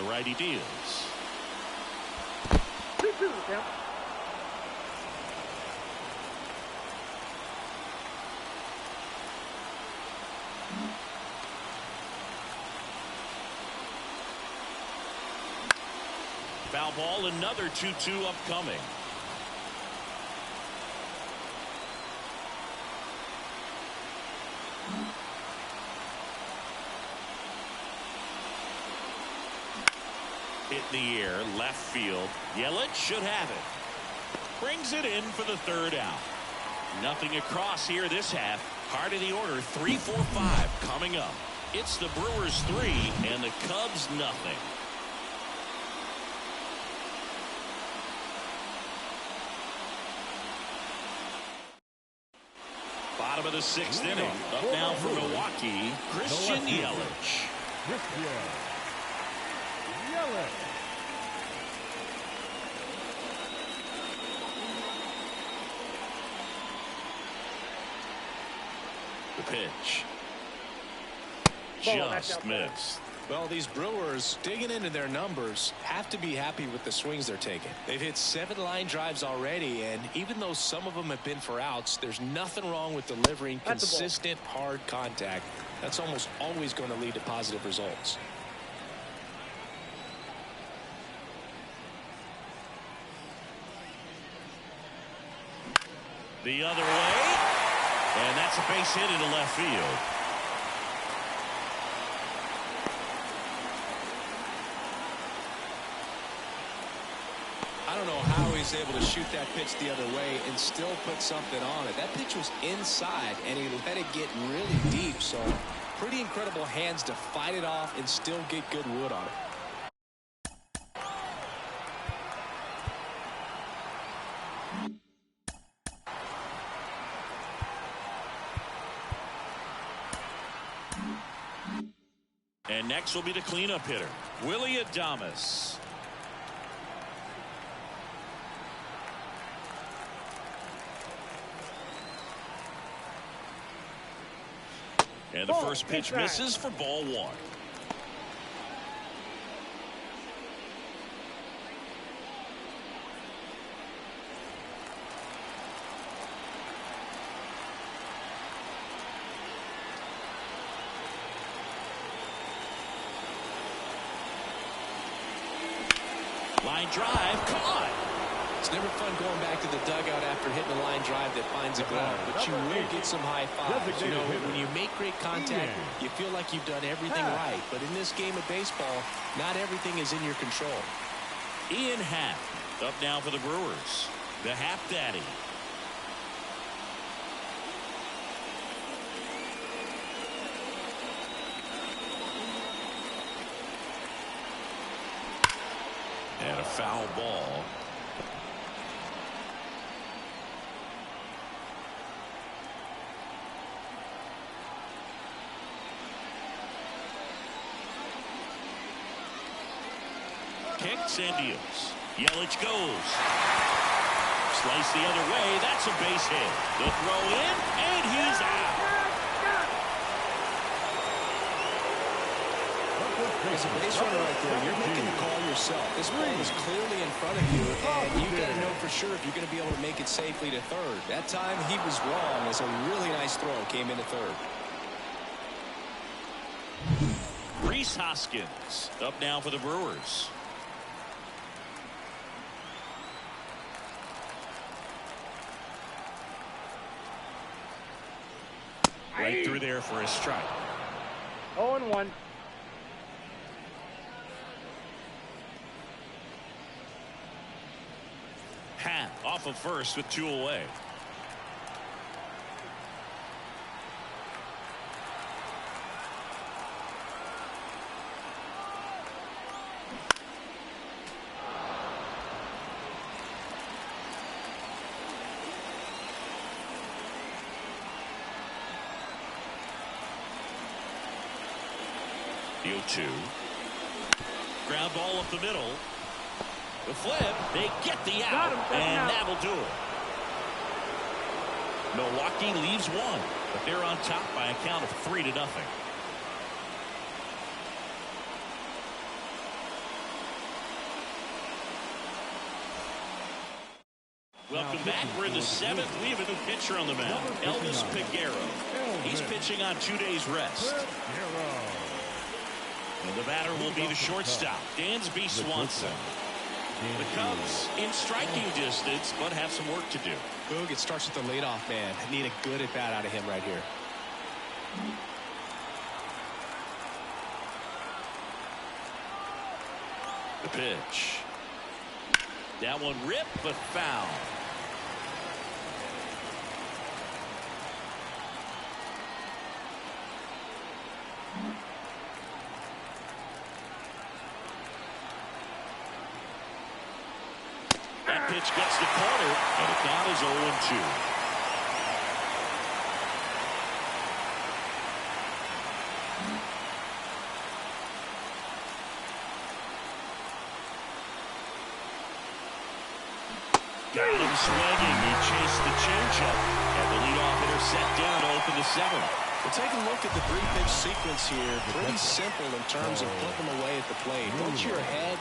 righty deals. 2-2 the count. Foul ball, another 2-2 upcoming. Hit in the air, left field. Yelich should have it. Brings it in for the third out. Nothing across here this half. Heart of the order, 3-4-5 coming up. It's the Brewers 3 and the Cubs nothing. Bottom of the sixth inning. Up now for Milwaukee, Christian Yelich. The pitch. Just missed. Well, these Brewers, digging into their numbers, have to be happy with the swings they're taking. They've hit 7 line drives already, and even though some of them have been for outs, there's nothing wrong with delivering consistent, hard contact. That's almost always going to lead to positive results. The other way, and that's a base hit into left field. I don't know how he's able to shoot that pitch the other way and still put something on it. That pitch was inside, and he let it get really deep, so pretty incredible hands to fight it off and still get good wood on it. And next will be the cleanup hitter, Willie Adames. And the first pitch misses for ball 1. Line drive, caught. It's never fun going back to the dugout after hitting a line drive that finds a glove, but you will get some high fives. You know, when you make great contact, you feel like you've done everything right. But in this game of baseball, not everything is in your control. Ian Happ up now for the Brewers. The Happ Daddy. And a foul ball. Kicks and deals. Yelich goes. Slice the other way. That's a base hit. The throw in, and he's out. As a base runner right there, you're making the call yourself. This ball is clearly in front of you, and you got to know for sure if you're going to be able to make it safely to third. That time he was wrong, as a really nice throw came into third. Rhys Hoskins up now for the Brewers. Right through there for a strike. 0-1. Happ off of first with 2 away. The 0-2. Ground ball up the middle. The flip, they get the out, and that'll do it. Milwaukee leaves 1, but they're on top by a count of 3-0. Welcome back. We're in the 7th. We have a new pitcher on the mound, Elvis Peguero. He's pitching on 2 days rest. And the batter will be the shortstop, Dansby Swanson. The Cubs in striking distance, but have some work to do. Boog, it starts with the leadoff man. Need a good at bat out of him right here. The pitch. That one ripped, but foul. That pitch gets the corner, and the count is 0-2. Got him swinging. He chased the changeup, and the leadoff hitter set down to open the 7th. Well, take a look at the 3-pitch sequence here. Pretty simple in terms of putting them away at the plate. Once you're ahead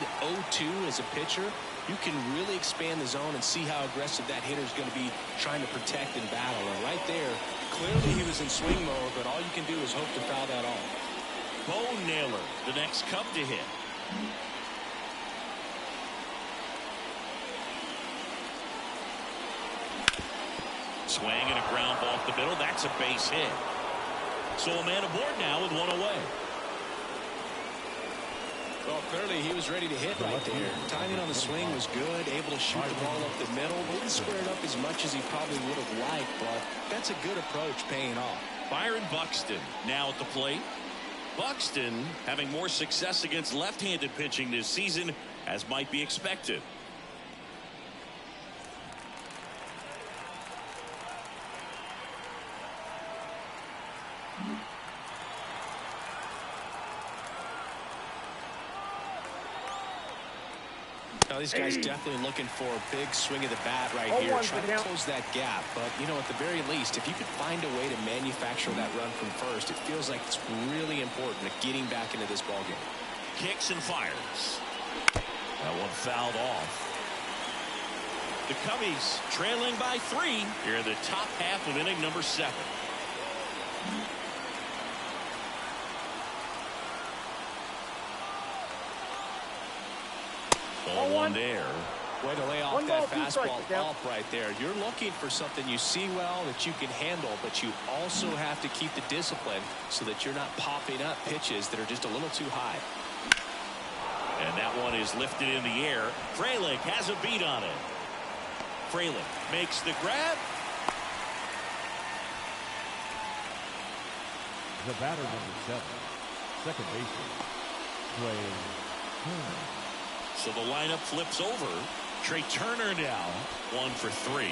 0-2 as a pitcher, you can really expand the zone and see how aggressive that hitter is going to be trying to protect and battle. And right there, clearly he was in swing mode, but all you can do is hope to foul that off. Bo Naylor, the next Cub to hit. Swing and a ground ball off the middle. That's a base hit. So a man aboard now with one away. Well, clearly he was ready to hit right there. Timing on the swing was good. Able to shoot the ball up the middle. Didn't square it up as much as he probably would have liked, but that's a good approach paying off. Byron Buxton now at the plate. Buxton having more success against left-handed pitching this season, as might be expected. Now, these guys definitely looking for a big swing of the bat right here, trying to close that gap. But, you know, at the very least, if you could find a way to manufacture that run from first, it feels like it's really important at getting back into this ballgame. Kicks and fires. That one fouled off. The Cubbies trailing by 3 here in the top half of inning number 7. 0-1 there. Way to lay off that fastball off right there. You're looking for something you see well that you can handle, but you also have to keep the discipline so that you're not popping up pitches that are just a little too high. And that one is lifted in the air. Frelick has a beat on it. Frelick makes the grab. The batter number 7, second baseman, Trey Turner. So the lineup flips over. Trey Turner now 1 for 3.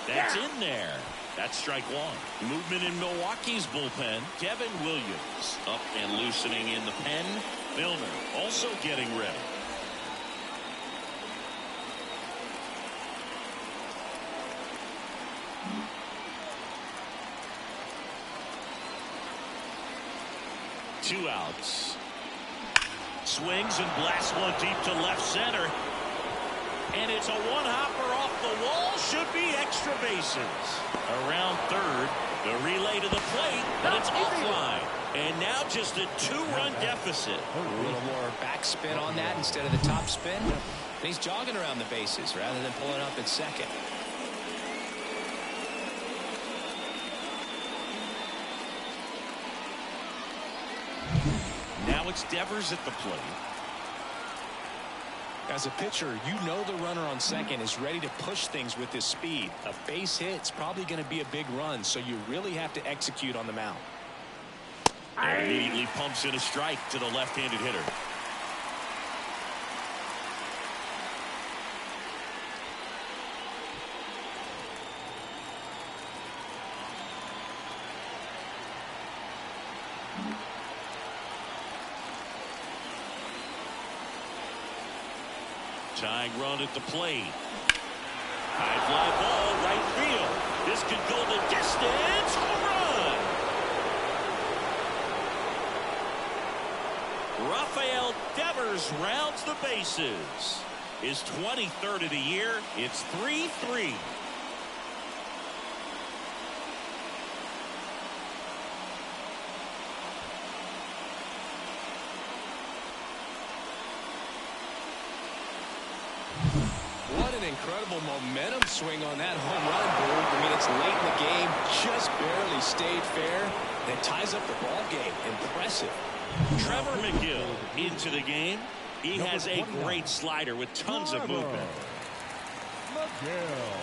That's in there. That's strike 1. Movement in Milwaukee's bullpen. Kevin Williams up and loosening in the pen. Milner also getting ready. Two outs. Swings and blasts one deep to left center. And it's a one-hopper off the wall. Should be extra bases. Around third. The relay to the plate, but it's offline. And now just a 2-run deficit. A little more backspin on that instead of the top spin. And he's jogging around the bases rather than pulling up at second. Now it's Devers at the plate. As a pitcher, you know the runner on second is ready to push things with his speed. A base hit's probably going to be a big run, so you really have to execute on the mound. And immediately pumps in a strike to the left-handed hitter. Tying run at the plate. High fly ball, right field. This This could go the distance. Home run. Rafael Devers rounds the bases. His 23rd of the year. It's 3-3. What an incredible momentum swing on that home run, Boog. I mean, it's late in the game, just barely stayed fair, and ties up the ball game. Impressive. Trevor McGill into the game. He has a great slider with tons of movement. McGill.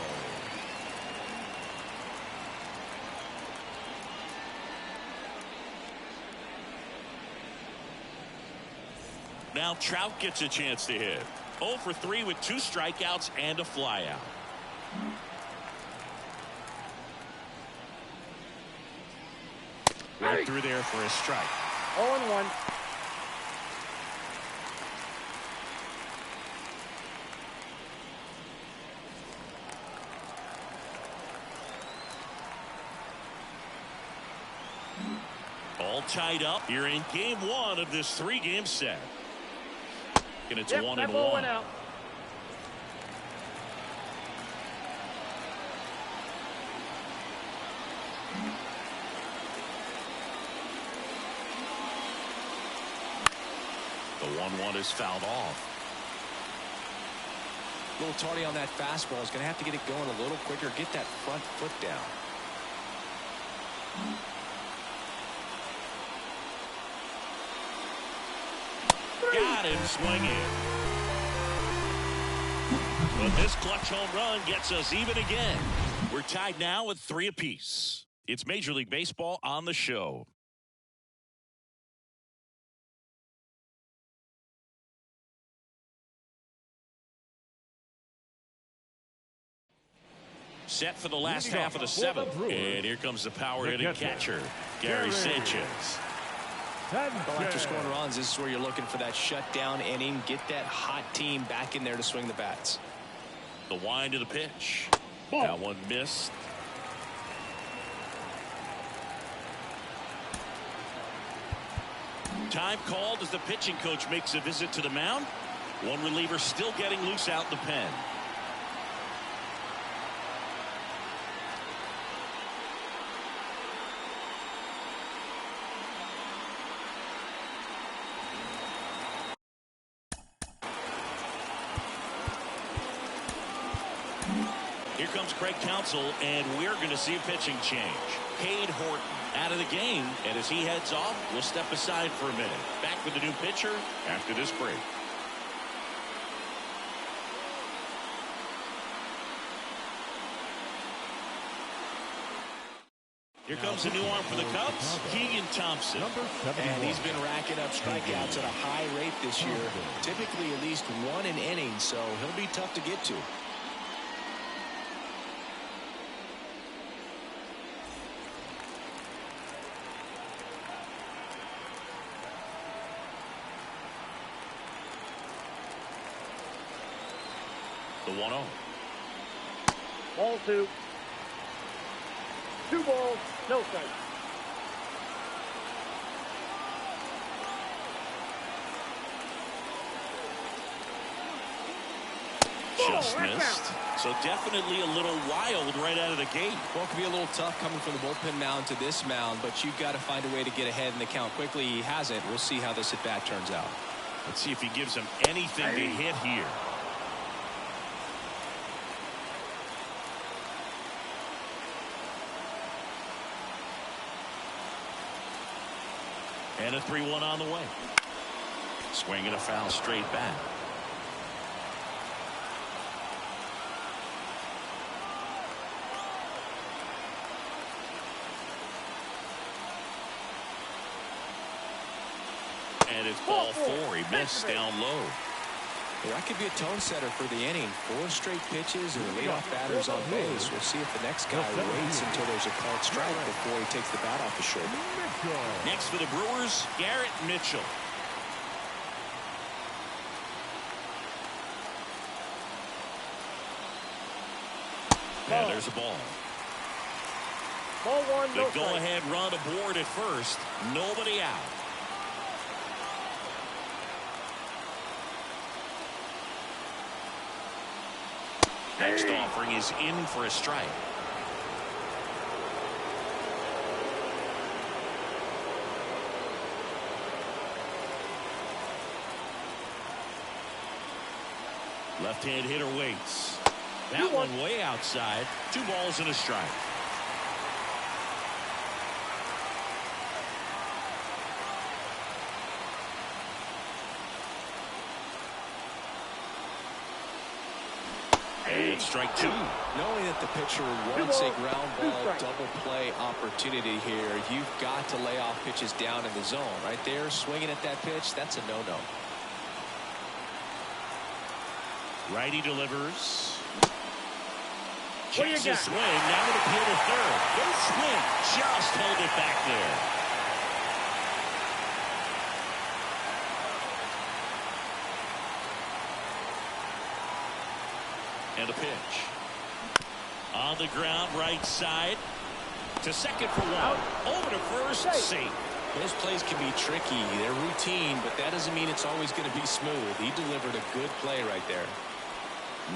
Now Trout gets a chance to hit. 0 for 3 with 2 strikeouts and a flyout. Right through there for a strike. 0-1. All tied up. You're in game 1 of this 3-game set. And it's 1-1. Out. The 1-1 is fouled off. A little tardy on that fastball. Is going to have to get it going a little quicker. Get that front foot down. Got him swinging. But this clutch home run gets us even again. We're tied now with 3 apiece. It's Major League Baseball on the show. Set for the last half of the 7th. And here comes the power-hitting catcher, Gary Sanchez. Well, after scoring runs, this is where you're looking for that shutdown inning. Get that hot team back in there to swing the bats. The wind of the pitch. That one missed. Time called as the pitching coach makes a visit to the mound. One reliever still getting loose out in the pen. Here comes Craig Counsell, and we're going to see a pitching change. Cade Horton out of the game, and as he heads off, we'll step aside for a minute. Back with the new pitcher after this break. Here comes a new arm for the Cubs, Keegan Thompson. And he's been racking up strikeouts at a high rate this year. Typically at least 1 an inning, so he'll be tough to get to. The 1-0. Ball 2. 2 balls, no strikes. Just missed. So definitely a little wild right out of the gate. Well, it could be a little tough coming from the bullpen mound to this mound, but you've got to find a way to get ahead in the count quickly. He hasn't. We'll see how this at-bat turns out. Let's see if he gives him anything to hit here. And a 3-1 on the way. Swinging a foul straight back. And it's ball 4. He missed down low. Well, that could be a tone setter for the inning. 4 straight pitches and the leadoff batter's on base. We'll see if the next guy waits until there's a called strike before he takes the bat off the shoulder. Next for the Brewers, Garrett Mitchell. And there's a ball. Ball one, no The strike. go-ahead run aboard at first. Nobody out. Next offering is in for a strike. Left-hand hitter waits. That one way outside. 2 balls and a strike. And strike 2. Knowing that the pitcher wants a ground ball double play opportunity here, you've got to lay off pitches down in the zone. Right there, swinging at that pitch, that's a no-no. Righty delivers. What do you Checks got? his swing. Now to appeal to third. No swing. Just held it back there. And a pitch. On the ground, right side. To second for 1. Over to first. Safe. Those plays can be tricky. They're routine, but that doesn't mean it's always going to be smooth. He delivered a good play right there.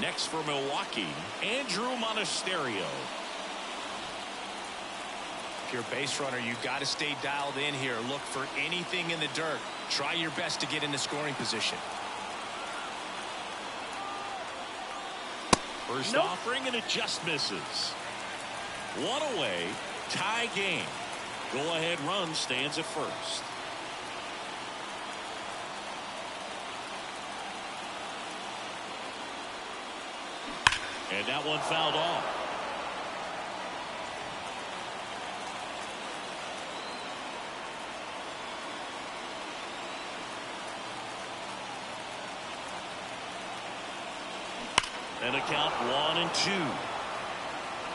Next for Milwaukee, Andrew Monasterio. If you're a base runner, you've got to stay dialed in here. Look for anything in the dirt. Try your best to get into scoring position. First offering, and it just misses. 1 away, tie game. Go-ahead run stands at first. And that one fouled off. And a count 1-2.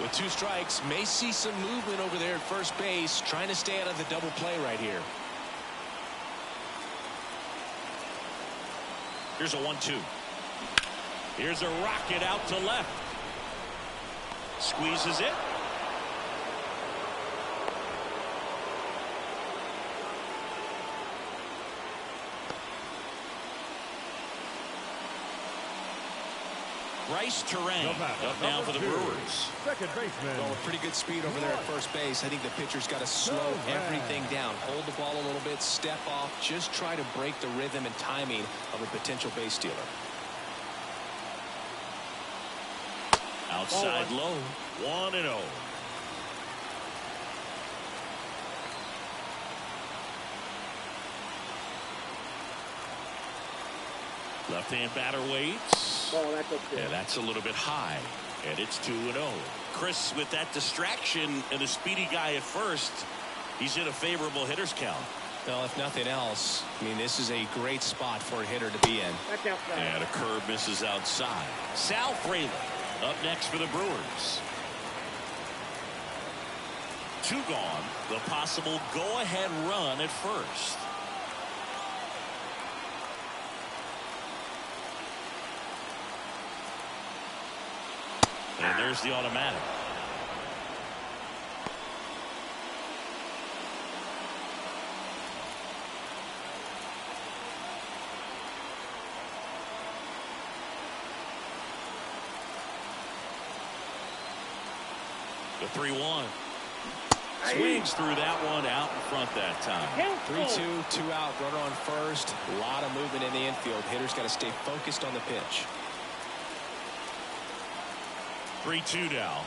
With 2 strikes, may see some movement over there at first base, trying to stay out of the double play right here. Here's a 1-2. Here's a rocket out to left. Squeezes it. Bryce Terang up now for the Brewers. Second baseman. Well, with pretty good speed over there at first base. I think the pitcher's got to slow everything down. Hold the ball a little bit, step off, just try to break the rhythm and timing of a potential base stealer. Outside low, 1-0. Left-hand batter waits. Oh, that's okay. Yeah, that's a little bit high. And it's 2-0. Chris, with that distraction and a speedy guy at first, he's in a favorable hitter's count. Well, if nothing else, I mean, this is a great spot for a hitter to be in. That's outside. And a curve misses outside. Sal Fraley up next for the Brewers. 2 gone. The possible go-ahead run at first. And there's the automatic. The 3-1. Swings through that one out in front that time. 3-2, 2 out, runner on first. A lot of movement in the infield. Hitter's got to stay focused on the pitch. 3-2 now.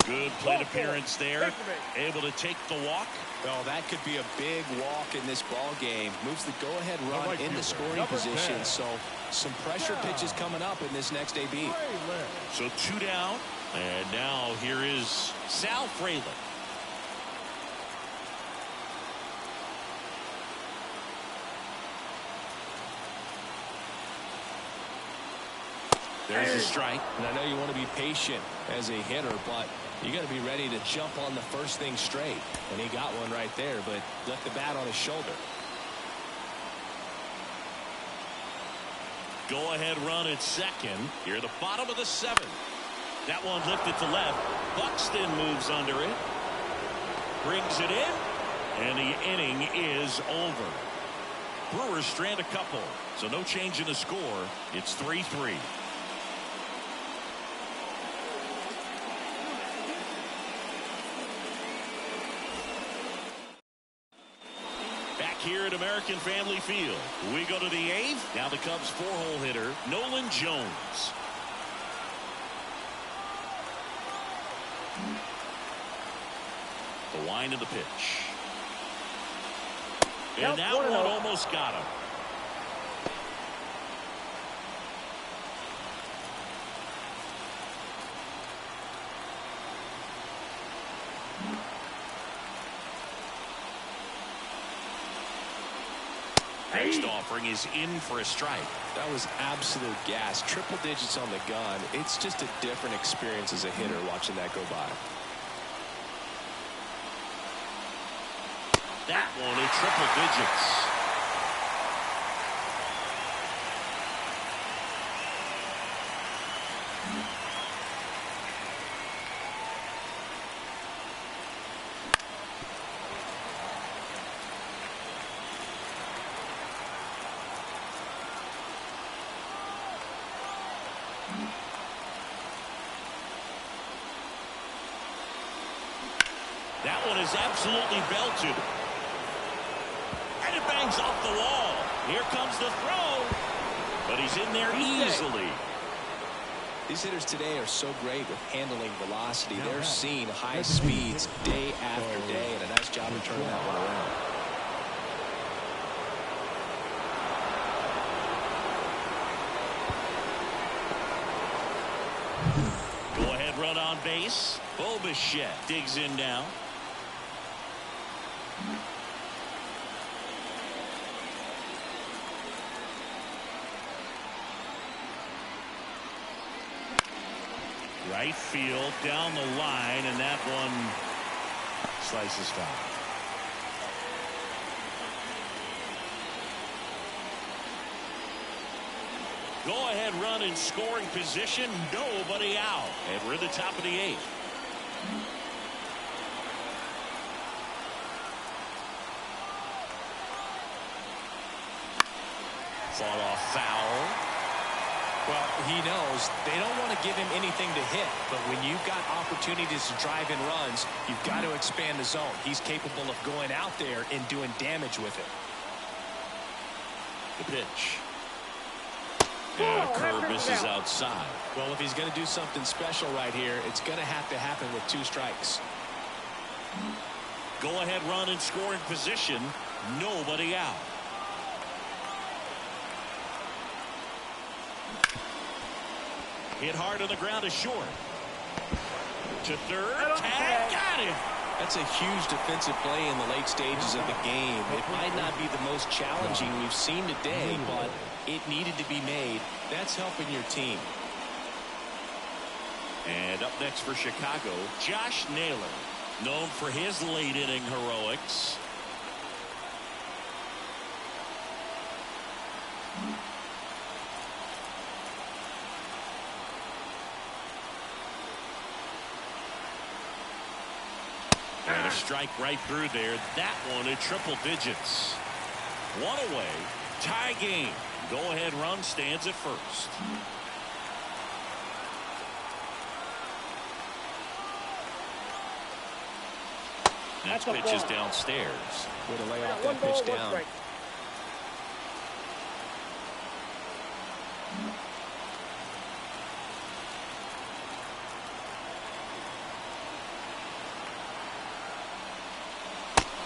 Good plate appearance there. Able to take the walk. Well, that could be a big walk in this ball game. Moves the go-ahead run into scoring position. So some pressure pitches coming up in this next AB. So 2 down. And now here is Sal Fraley. There's a strike. And I know you want to be patient as a hitter, but you got to be ready to jump on the first thing straight. And he got one right there, but left the bat on his shoulder. Go ahead run at second. Here at the bottom of the 7th. That one lifted to left. Buxton moves under it. brings it in, and the inning is over. Brewers strand a couple, so no change in the score. It's 3-3. Back here at American Family Field, we go to the eighth. Now the Cubs four-hole hitter, Nolan Jones. The wind of the pitch. And that one almost got him. Next offering is in for a strike. That was absolute gas. Triple digits on the gun. It's just a different experience as a hitter watching that go by. That one in triple digits. That one is absolutely belted. And it bangs off the wall. Here comes the throw. But he's in there easily. These hitters today are so great with handling velocity. They're seeing high speeds day after day, and a nice job of turning that one around. Go ahead, run on base. Bo Bichette digs in now. Right field down the line, and that one slices foul. Go ahead run in scoring position. Nobody out. And we're at the top of the eighth. Fought off foul. Well, he knows they don't want to give him anything to hit, but when you've got opportunities to drive in runs, you've got to expand the zone. He's capable of going out there and doing damage with it. The pitch. And a curve misses outside. Well, if he's going to do something special right here, it's going to have to happen with 2 strikes. Go ahead run in scoring position. Nobody out. Hit hard on the ground is short. To third. Tag. Got him. That's a huge defensive play in the late stages of the game. It might not be the most challenging we've seen today, but it needed to be made. That's helping your team. And up next for Chicago, Josh Naylor, known for his late inning heroics. And a strike right through there. That one in triple digits. One away. Tie game. Go ahead run stands at first. Next pitch is downstairs. Way to lay off that pitch down.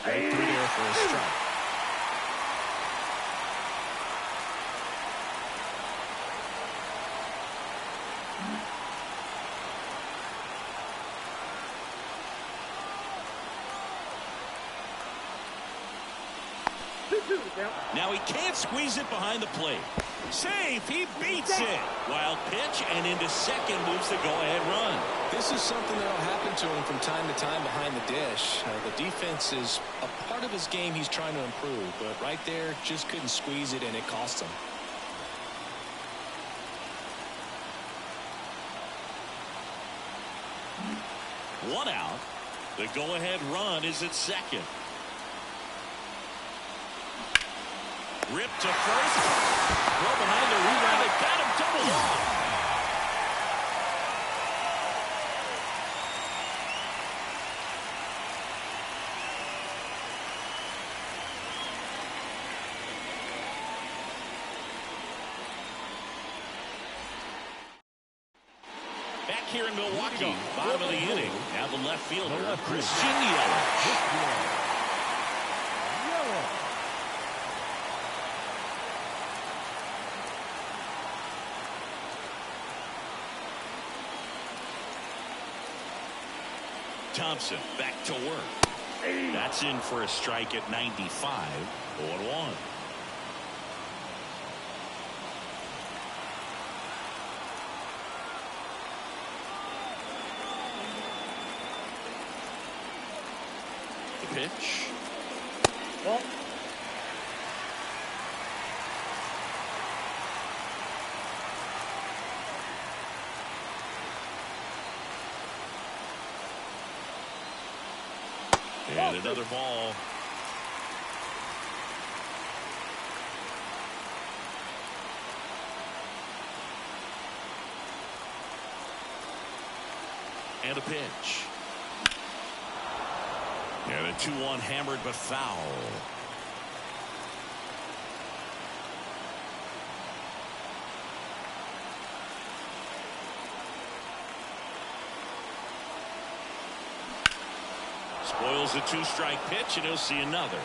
Right through there for a strike. Now he can't squeeze it behind the plate. Safe. He beats it. Wild pitch, and into second moves the go-ahead run. This is something that will happen to him from time to time behind the dish. The defense is a part of his game he's trying to improve, but right there just couldn't squeeze it, and it cost him. One out. The go-ahead run is at second. Ripped to first. Well, behind the rebound, they got him doubled off. Back here in Milwaukee, bottom of the inning. Now the left fielder, Christian Yelich. Thompson back to work. That's in for a strike at 95. 0-1. The pitch. Well, And another ball. And a pitch. And a 2-1 hammered but foul. Spoils a 2-strike pitch, and he'll see another.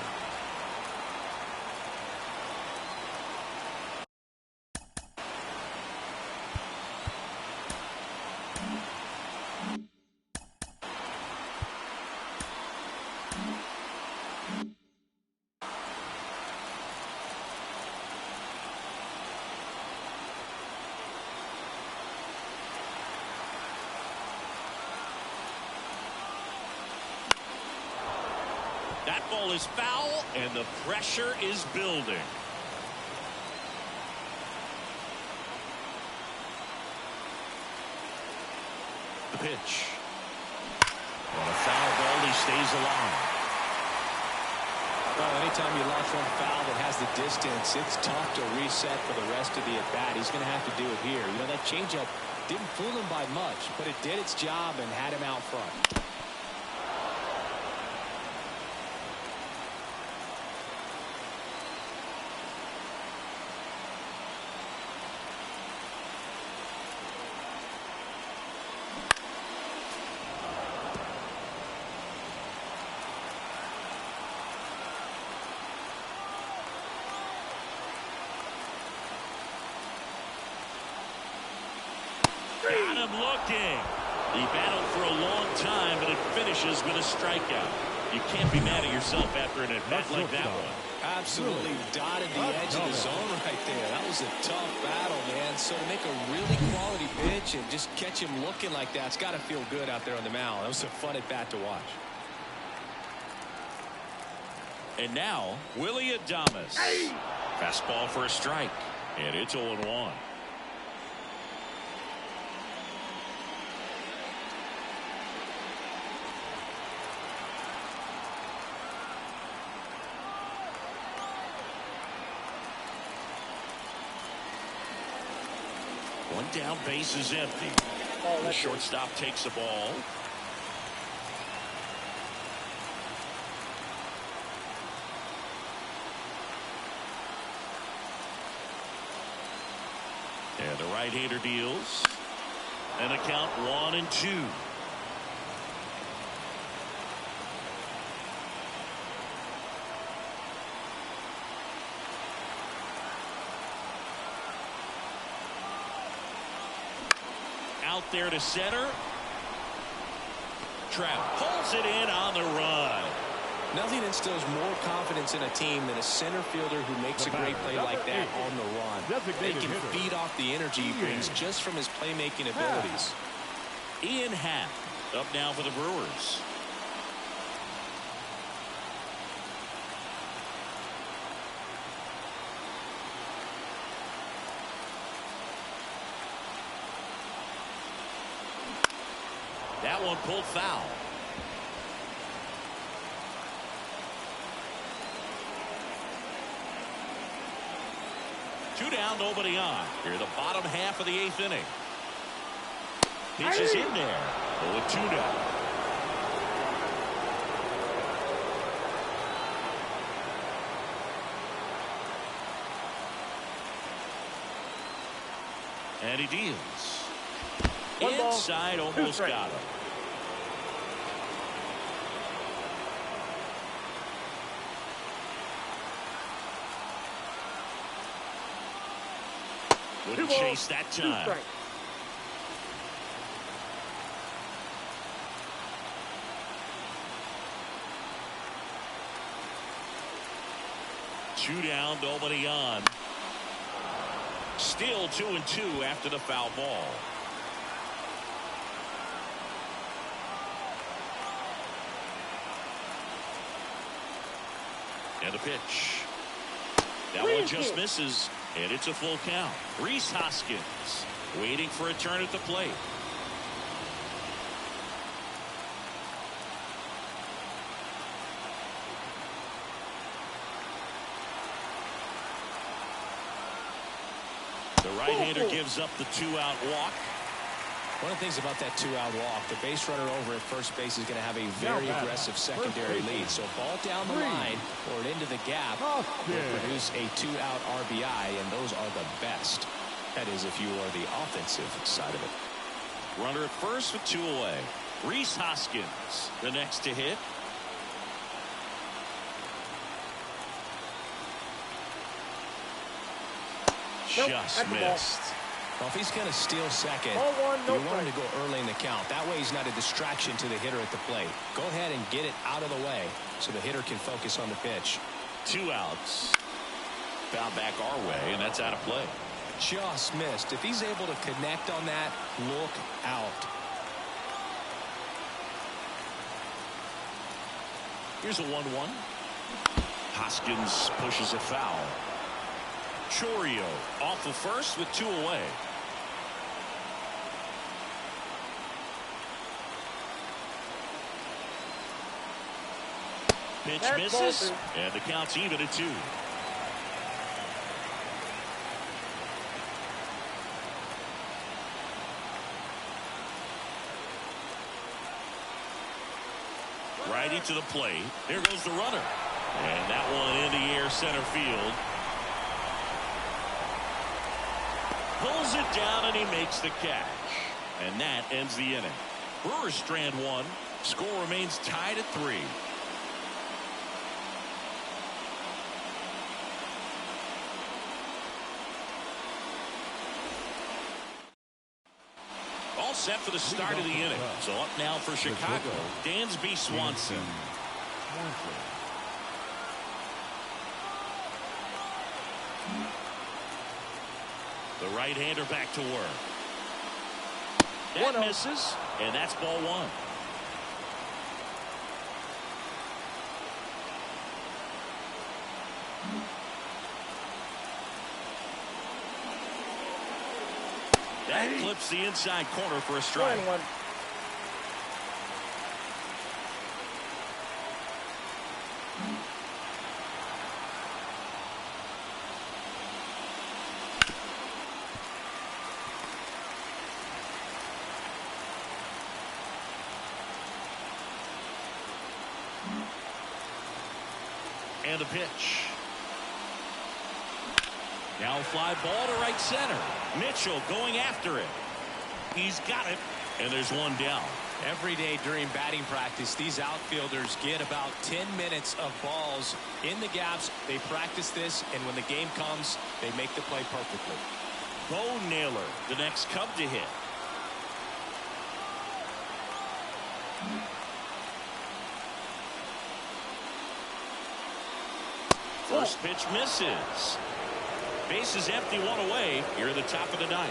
That ball is foul, and the pressure is building. The pitch. On a foul ball, he stays alive. Well, anytime you launch one foul that has the distance, it's tough to reset for the rest of the at-bat. He's going to have to do it here. You know, that changeup didn't fool him by much, but it did its job and had him out front. Got him looking. He battled for a long time, but it finishes with a strikeout. You can't be mad at yourself after an at-bat like that one. Absolutely dotted the edge of the zone right there. That was a tough battle, man. So to make a really quality pitch and just catch him looking like that, it's got to feel good out there on the mound. That was a fun at-bat to watch. And now, Willie Adames. Fastball for a strike, and it's 0-1. One down, base is empty. The shortstop takes the ball. And the right-hander deals. And a count 1-2. Out there to center. Trout pulls it in on the run. Nothing instills more confidence in a team than a center fielder who makes a great play like that on the run. They can feed off the energy he brings just from his playmaking abilities. Ian Happ up now for the Brewers. That one pulled foul. Two down, nobody on. Here in the bottom half of the 8th inning. Pitch is in there. 0-2 now. And he deals. Inside, almost got him. Wouldn't chase that time. 2 down, nobody on. Still 2-2 after the foul ball. And a pitch. That one just misses, and it's a full count. Rhys Hoskins waiting for a turn at the plate. The right-hander gives up the 2-out walk. One of the things about that 2-out walk, the base runner over at first base is going to have a very aggressive secondary lead. So ball down the line or into the gap will produce a 2-out RBI, and those are the best. That is, if you are the offensive side of it. Runner at first with 2 away. Rhys Hoskins, the next to hit. Just missed. Well, if he's going to steal second, you want him to go early in the count. That way he's not a distraction to the hitter at the plate. Go ahead and get it out of the way so the hitter can focus on the pitch. 2 outs. Foul back our way, and that's out of play. Just missed. If he's able to connect on that, look out. Here's a 1-1. Hoskins pushes it foul. Chourio off of first with 2 away. Pitch misses, and the count's even at 2. Righty to the plate. There goes the runner. And that one in the air center field. Pulls it down and he makes the catch. And that ends the inning. Brewers strand 1. Score remains tied at 3. All set for the start of the inning. So up now for Chicago, Dansby Swanson. The right-hander back to work. That misses, and that's ball 1. That clips the inside corner for a strike. And a pitch. Now fly ball to right center. Mitchell going after it. He's got it, and there's 1 down. Every day during batting practice, these outfielders get about 10 minutes of balls in the gaps. They practice this, and when the game comes, they make the play perfectly. Bo Naylor, the next Cub to hit. First pitch misses. Base is empty, 1 away. Here at the top of the 9th.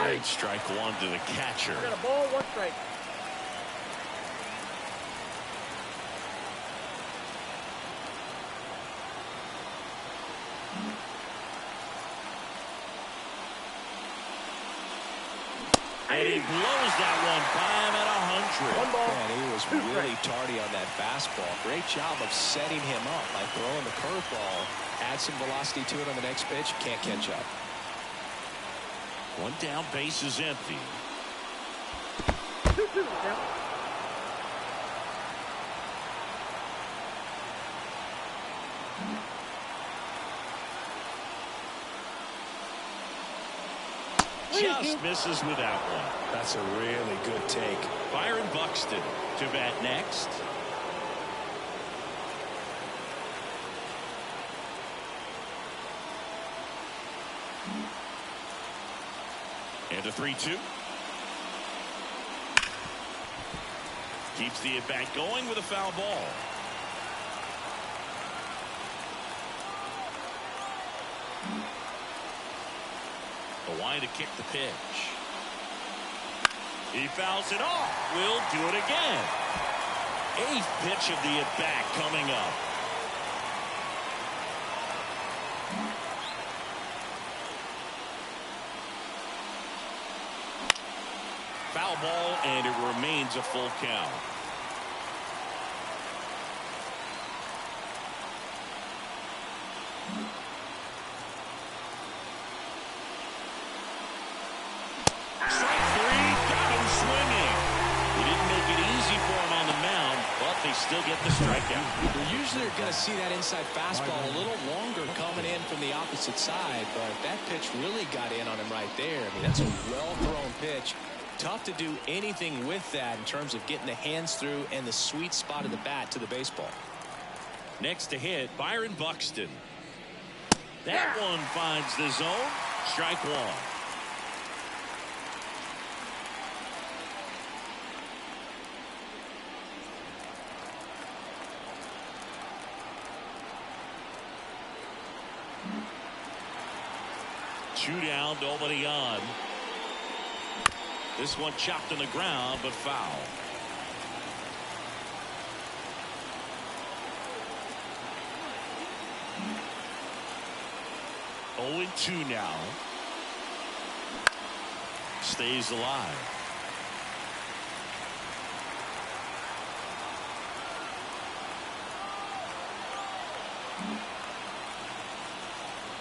Great strike 1 to the catcher. Got a ball, 1 strike. And he blows that one by him at 1 ball. Man, he was really tardy on that fastball. Great job of setting him up by throwing the curveball. Add some velocity to it on the next pitch. Can't catch up. One down, base is empty. 2-2 now. Just misses with that one. That's a really good take. Byron Buxton to bat next. And a 3-2. Keeps the at-bat going with a foul ball. Why to kick the pitch. He fouls it off. Will do it again. 8th pitch of the at-bat coming up. Foul ball, and it remains a full count. Still get the strikeout. You're usually going to see that inside fastball a little longer coming in from the opposite side, but that pitch really got in on him right there. I mean, that's a well-thrown pitch. Tough to do anything with that in terms of getting the hands through and the sweet spot of the bat to the baseball. Next to hit, Byron Buxton. That one finds the zone. Strike one. Two down, nobody on. This one chopped on the ground, but foul. Oh, 0-2 now. Stays alive.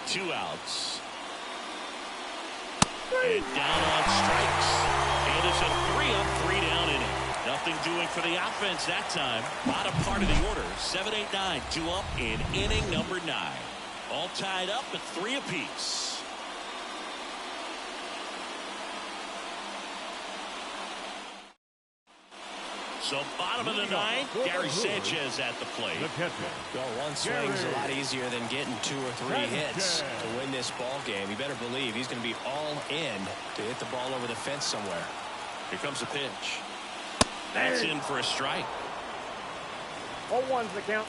Two outs. And down on strikes. And it's a 3-up, 3-down inning. Nothing doing for the offense that time. Bottom part of the order. 7-8-9. 2 up in inning number 9. All tied up at 3 apiece. So bottom of the 9th, Gary Sanchez at the plate. Well, one swing is a lot easier than getting 2 or 3 hits to win this ball game. You better believe he's going to be all in to hit the ball over the fence somewhere. Here comes the pitch. That's in for a strike. 0-1's the count.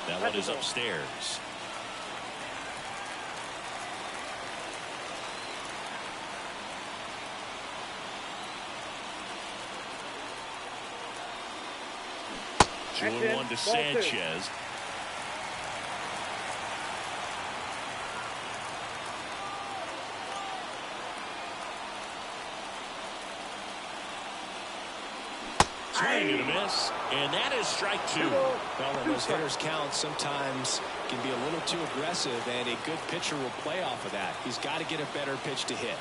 That one is upstairs. Two and 1 to Sanchez. Swing and a miss, and that is strike 2. Well, when those hitters count, sometimes can be a little too aggressive, and a good pitcher will play off of that. He's got to get a better pitch to hit.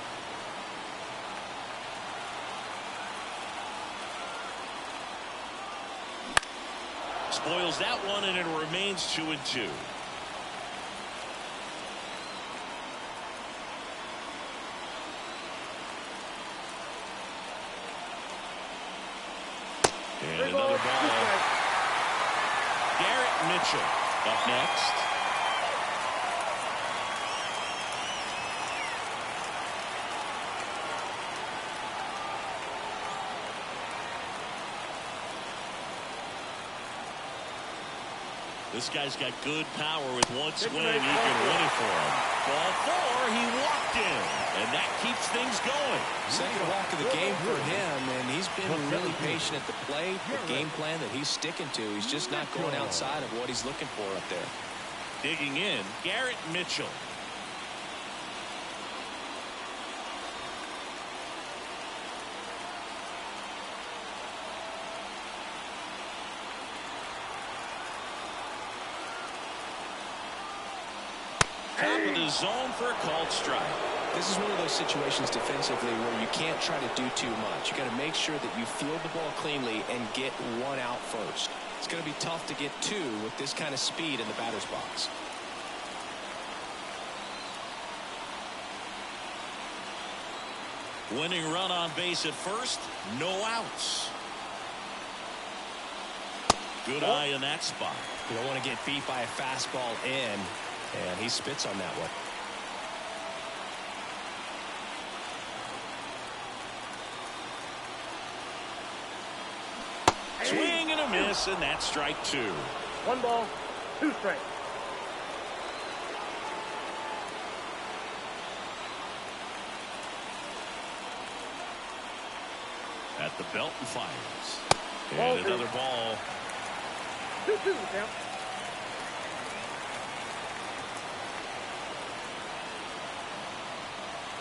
Spoils that one, and it remains 2-2. And another ball. Garrett Mitchell up next. This guy's got good power with one swing. He can win it for him. Ball 4, he walked in, and that keeps things going. Second walk of the game for him, and he's been really patient at the plate. The game plan that he's sticking to, he's just not going outside of what he's looking for up there. Digging in, Garrett Mitchell. Top of the zone for a called strike. This is one of those situations defensively where you can't try to do too much. You got to make sure that you field the ball cleanly and get one out first. It's going to be tough to get two with this kind of speed in the batter's box. Winning run on base at first, no outs. Good eye in that spot. You don't want to get beat by a fastball in, and he spits on that one. Swing and a miss, and that's strike two. 1 ball, 2 strikes. At the belt and fires. Ball And another ball. 2-2 count.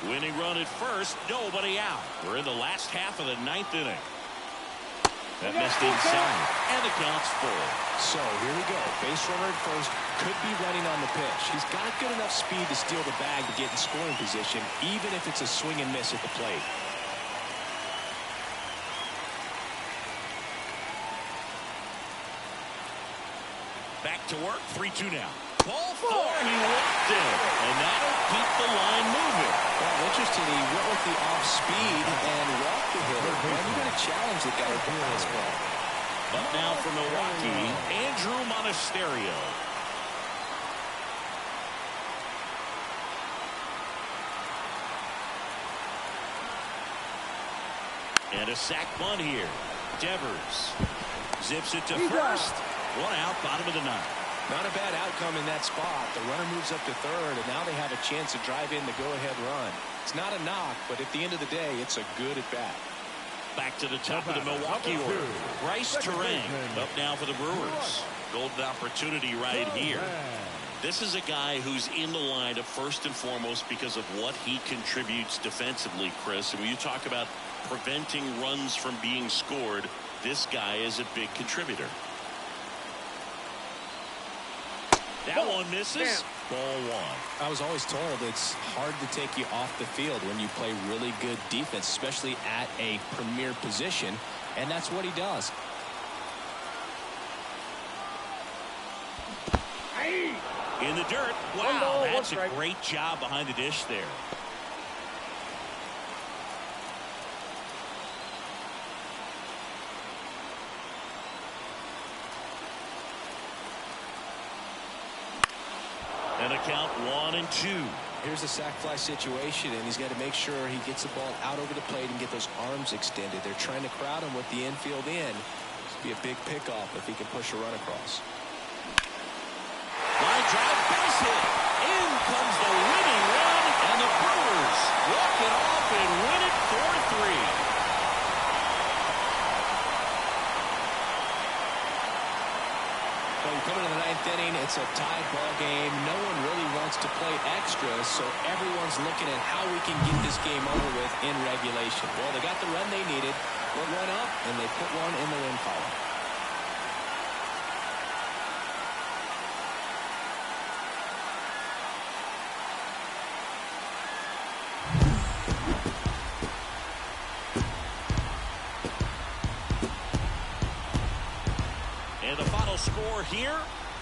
Winning run at first, nobody out. We're in the last half of the 9th inning. That missed inside, and the count's full. So here we go. Base runner at first, could be running on the pitch. He's got good enough speed to steal the bag to get in scoring position, even if it's a swing and miss at the plate. Back to work, 3-2 now. Ball 4, he walked it, and that'll keep the line moving. Well, interesting, he went with the off speed and walked the hitter. Well, you're going to challenge the guy with the fastball. But now for Milwaukee, Andrew Monasterio. And a sac bunt here. Devers zips it to first. 1 out, bottom of the 9th. Not a bad outcome in that spot. The runner moves up to third, and now they have a chance to drive in the go-ahead run. It's not a knock, but at the end of the day, it's a good at-bat. Back to the top of the Milwaukee order. Bryce Terang up now for the Brewers. Golden opportunity right here. This is a guy who's in the lineup first and foremost because of what he contributes defensively, Chris. And when you talk about preventing runs from being scored, this guy is a big contributor. That one misses. Ball 1. I was always told it's hard to take you off the field when you play really good defense, especially at a premier position, and that's what he does. In the dirt. Wow, that's a great job behind the dish there. And a count 1-2. Here's a sac fly situation, and he's got to make sure he gets the ball out over the plate and get those arms extended. They're trying to crowd him with the infield in. This would be a big pickoff if he can push a run across. Line drive, base hit. In comes the winning run, and the Brewers walk it off and win it 4-3. Well, you come into the 9th inning, it's a tied ball game. No one really wants to play extra, so everyone's looking at how we can get this game over with in regulation. Well, they got the run they needed, put one up, and they put one in the win column. And the final score here,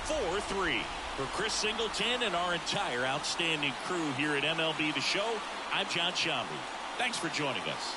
4-3. For Chris Singleton and our entire outstanding crew here at MLB The Show, I'm John Shambi. Thanks for joining us.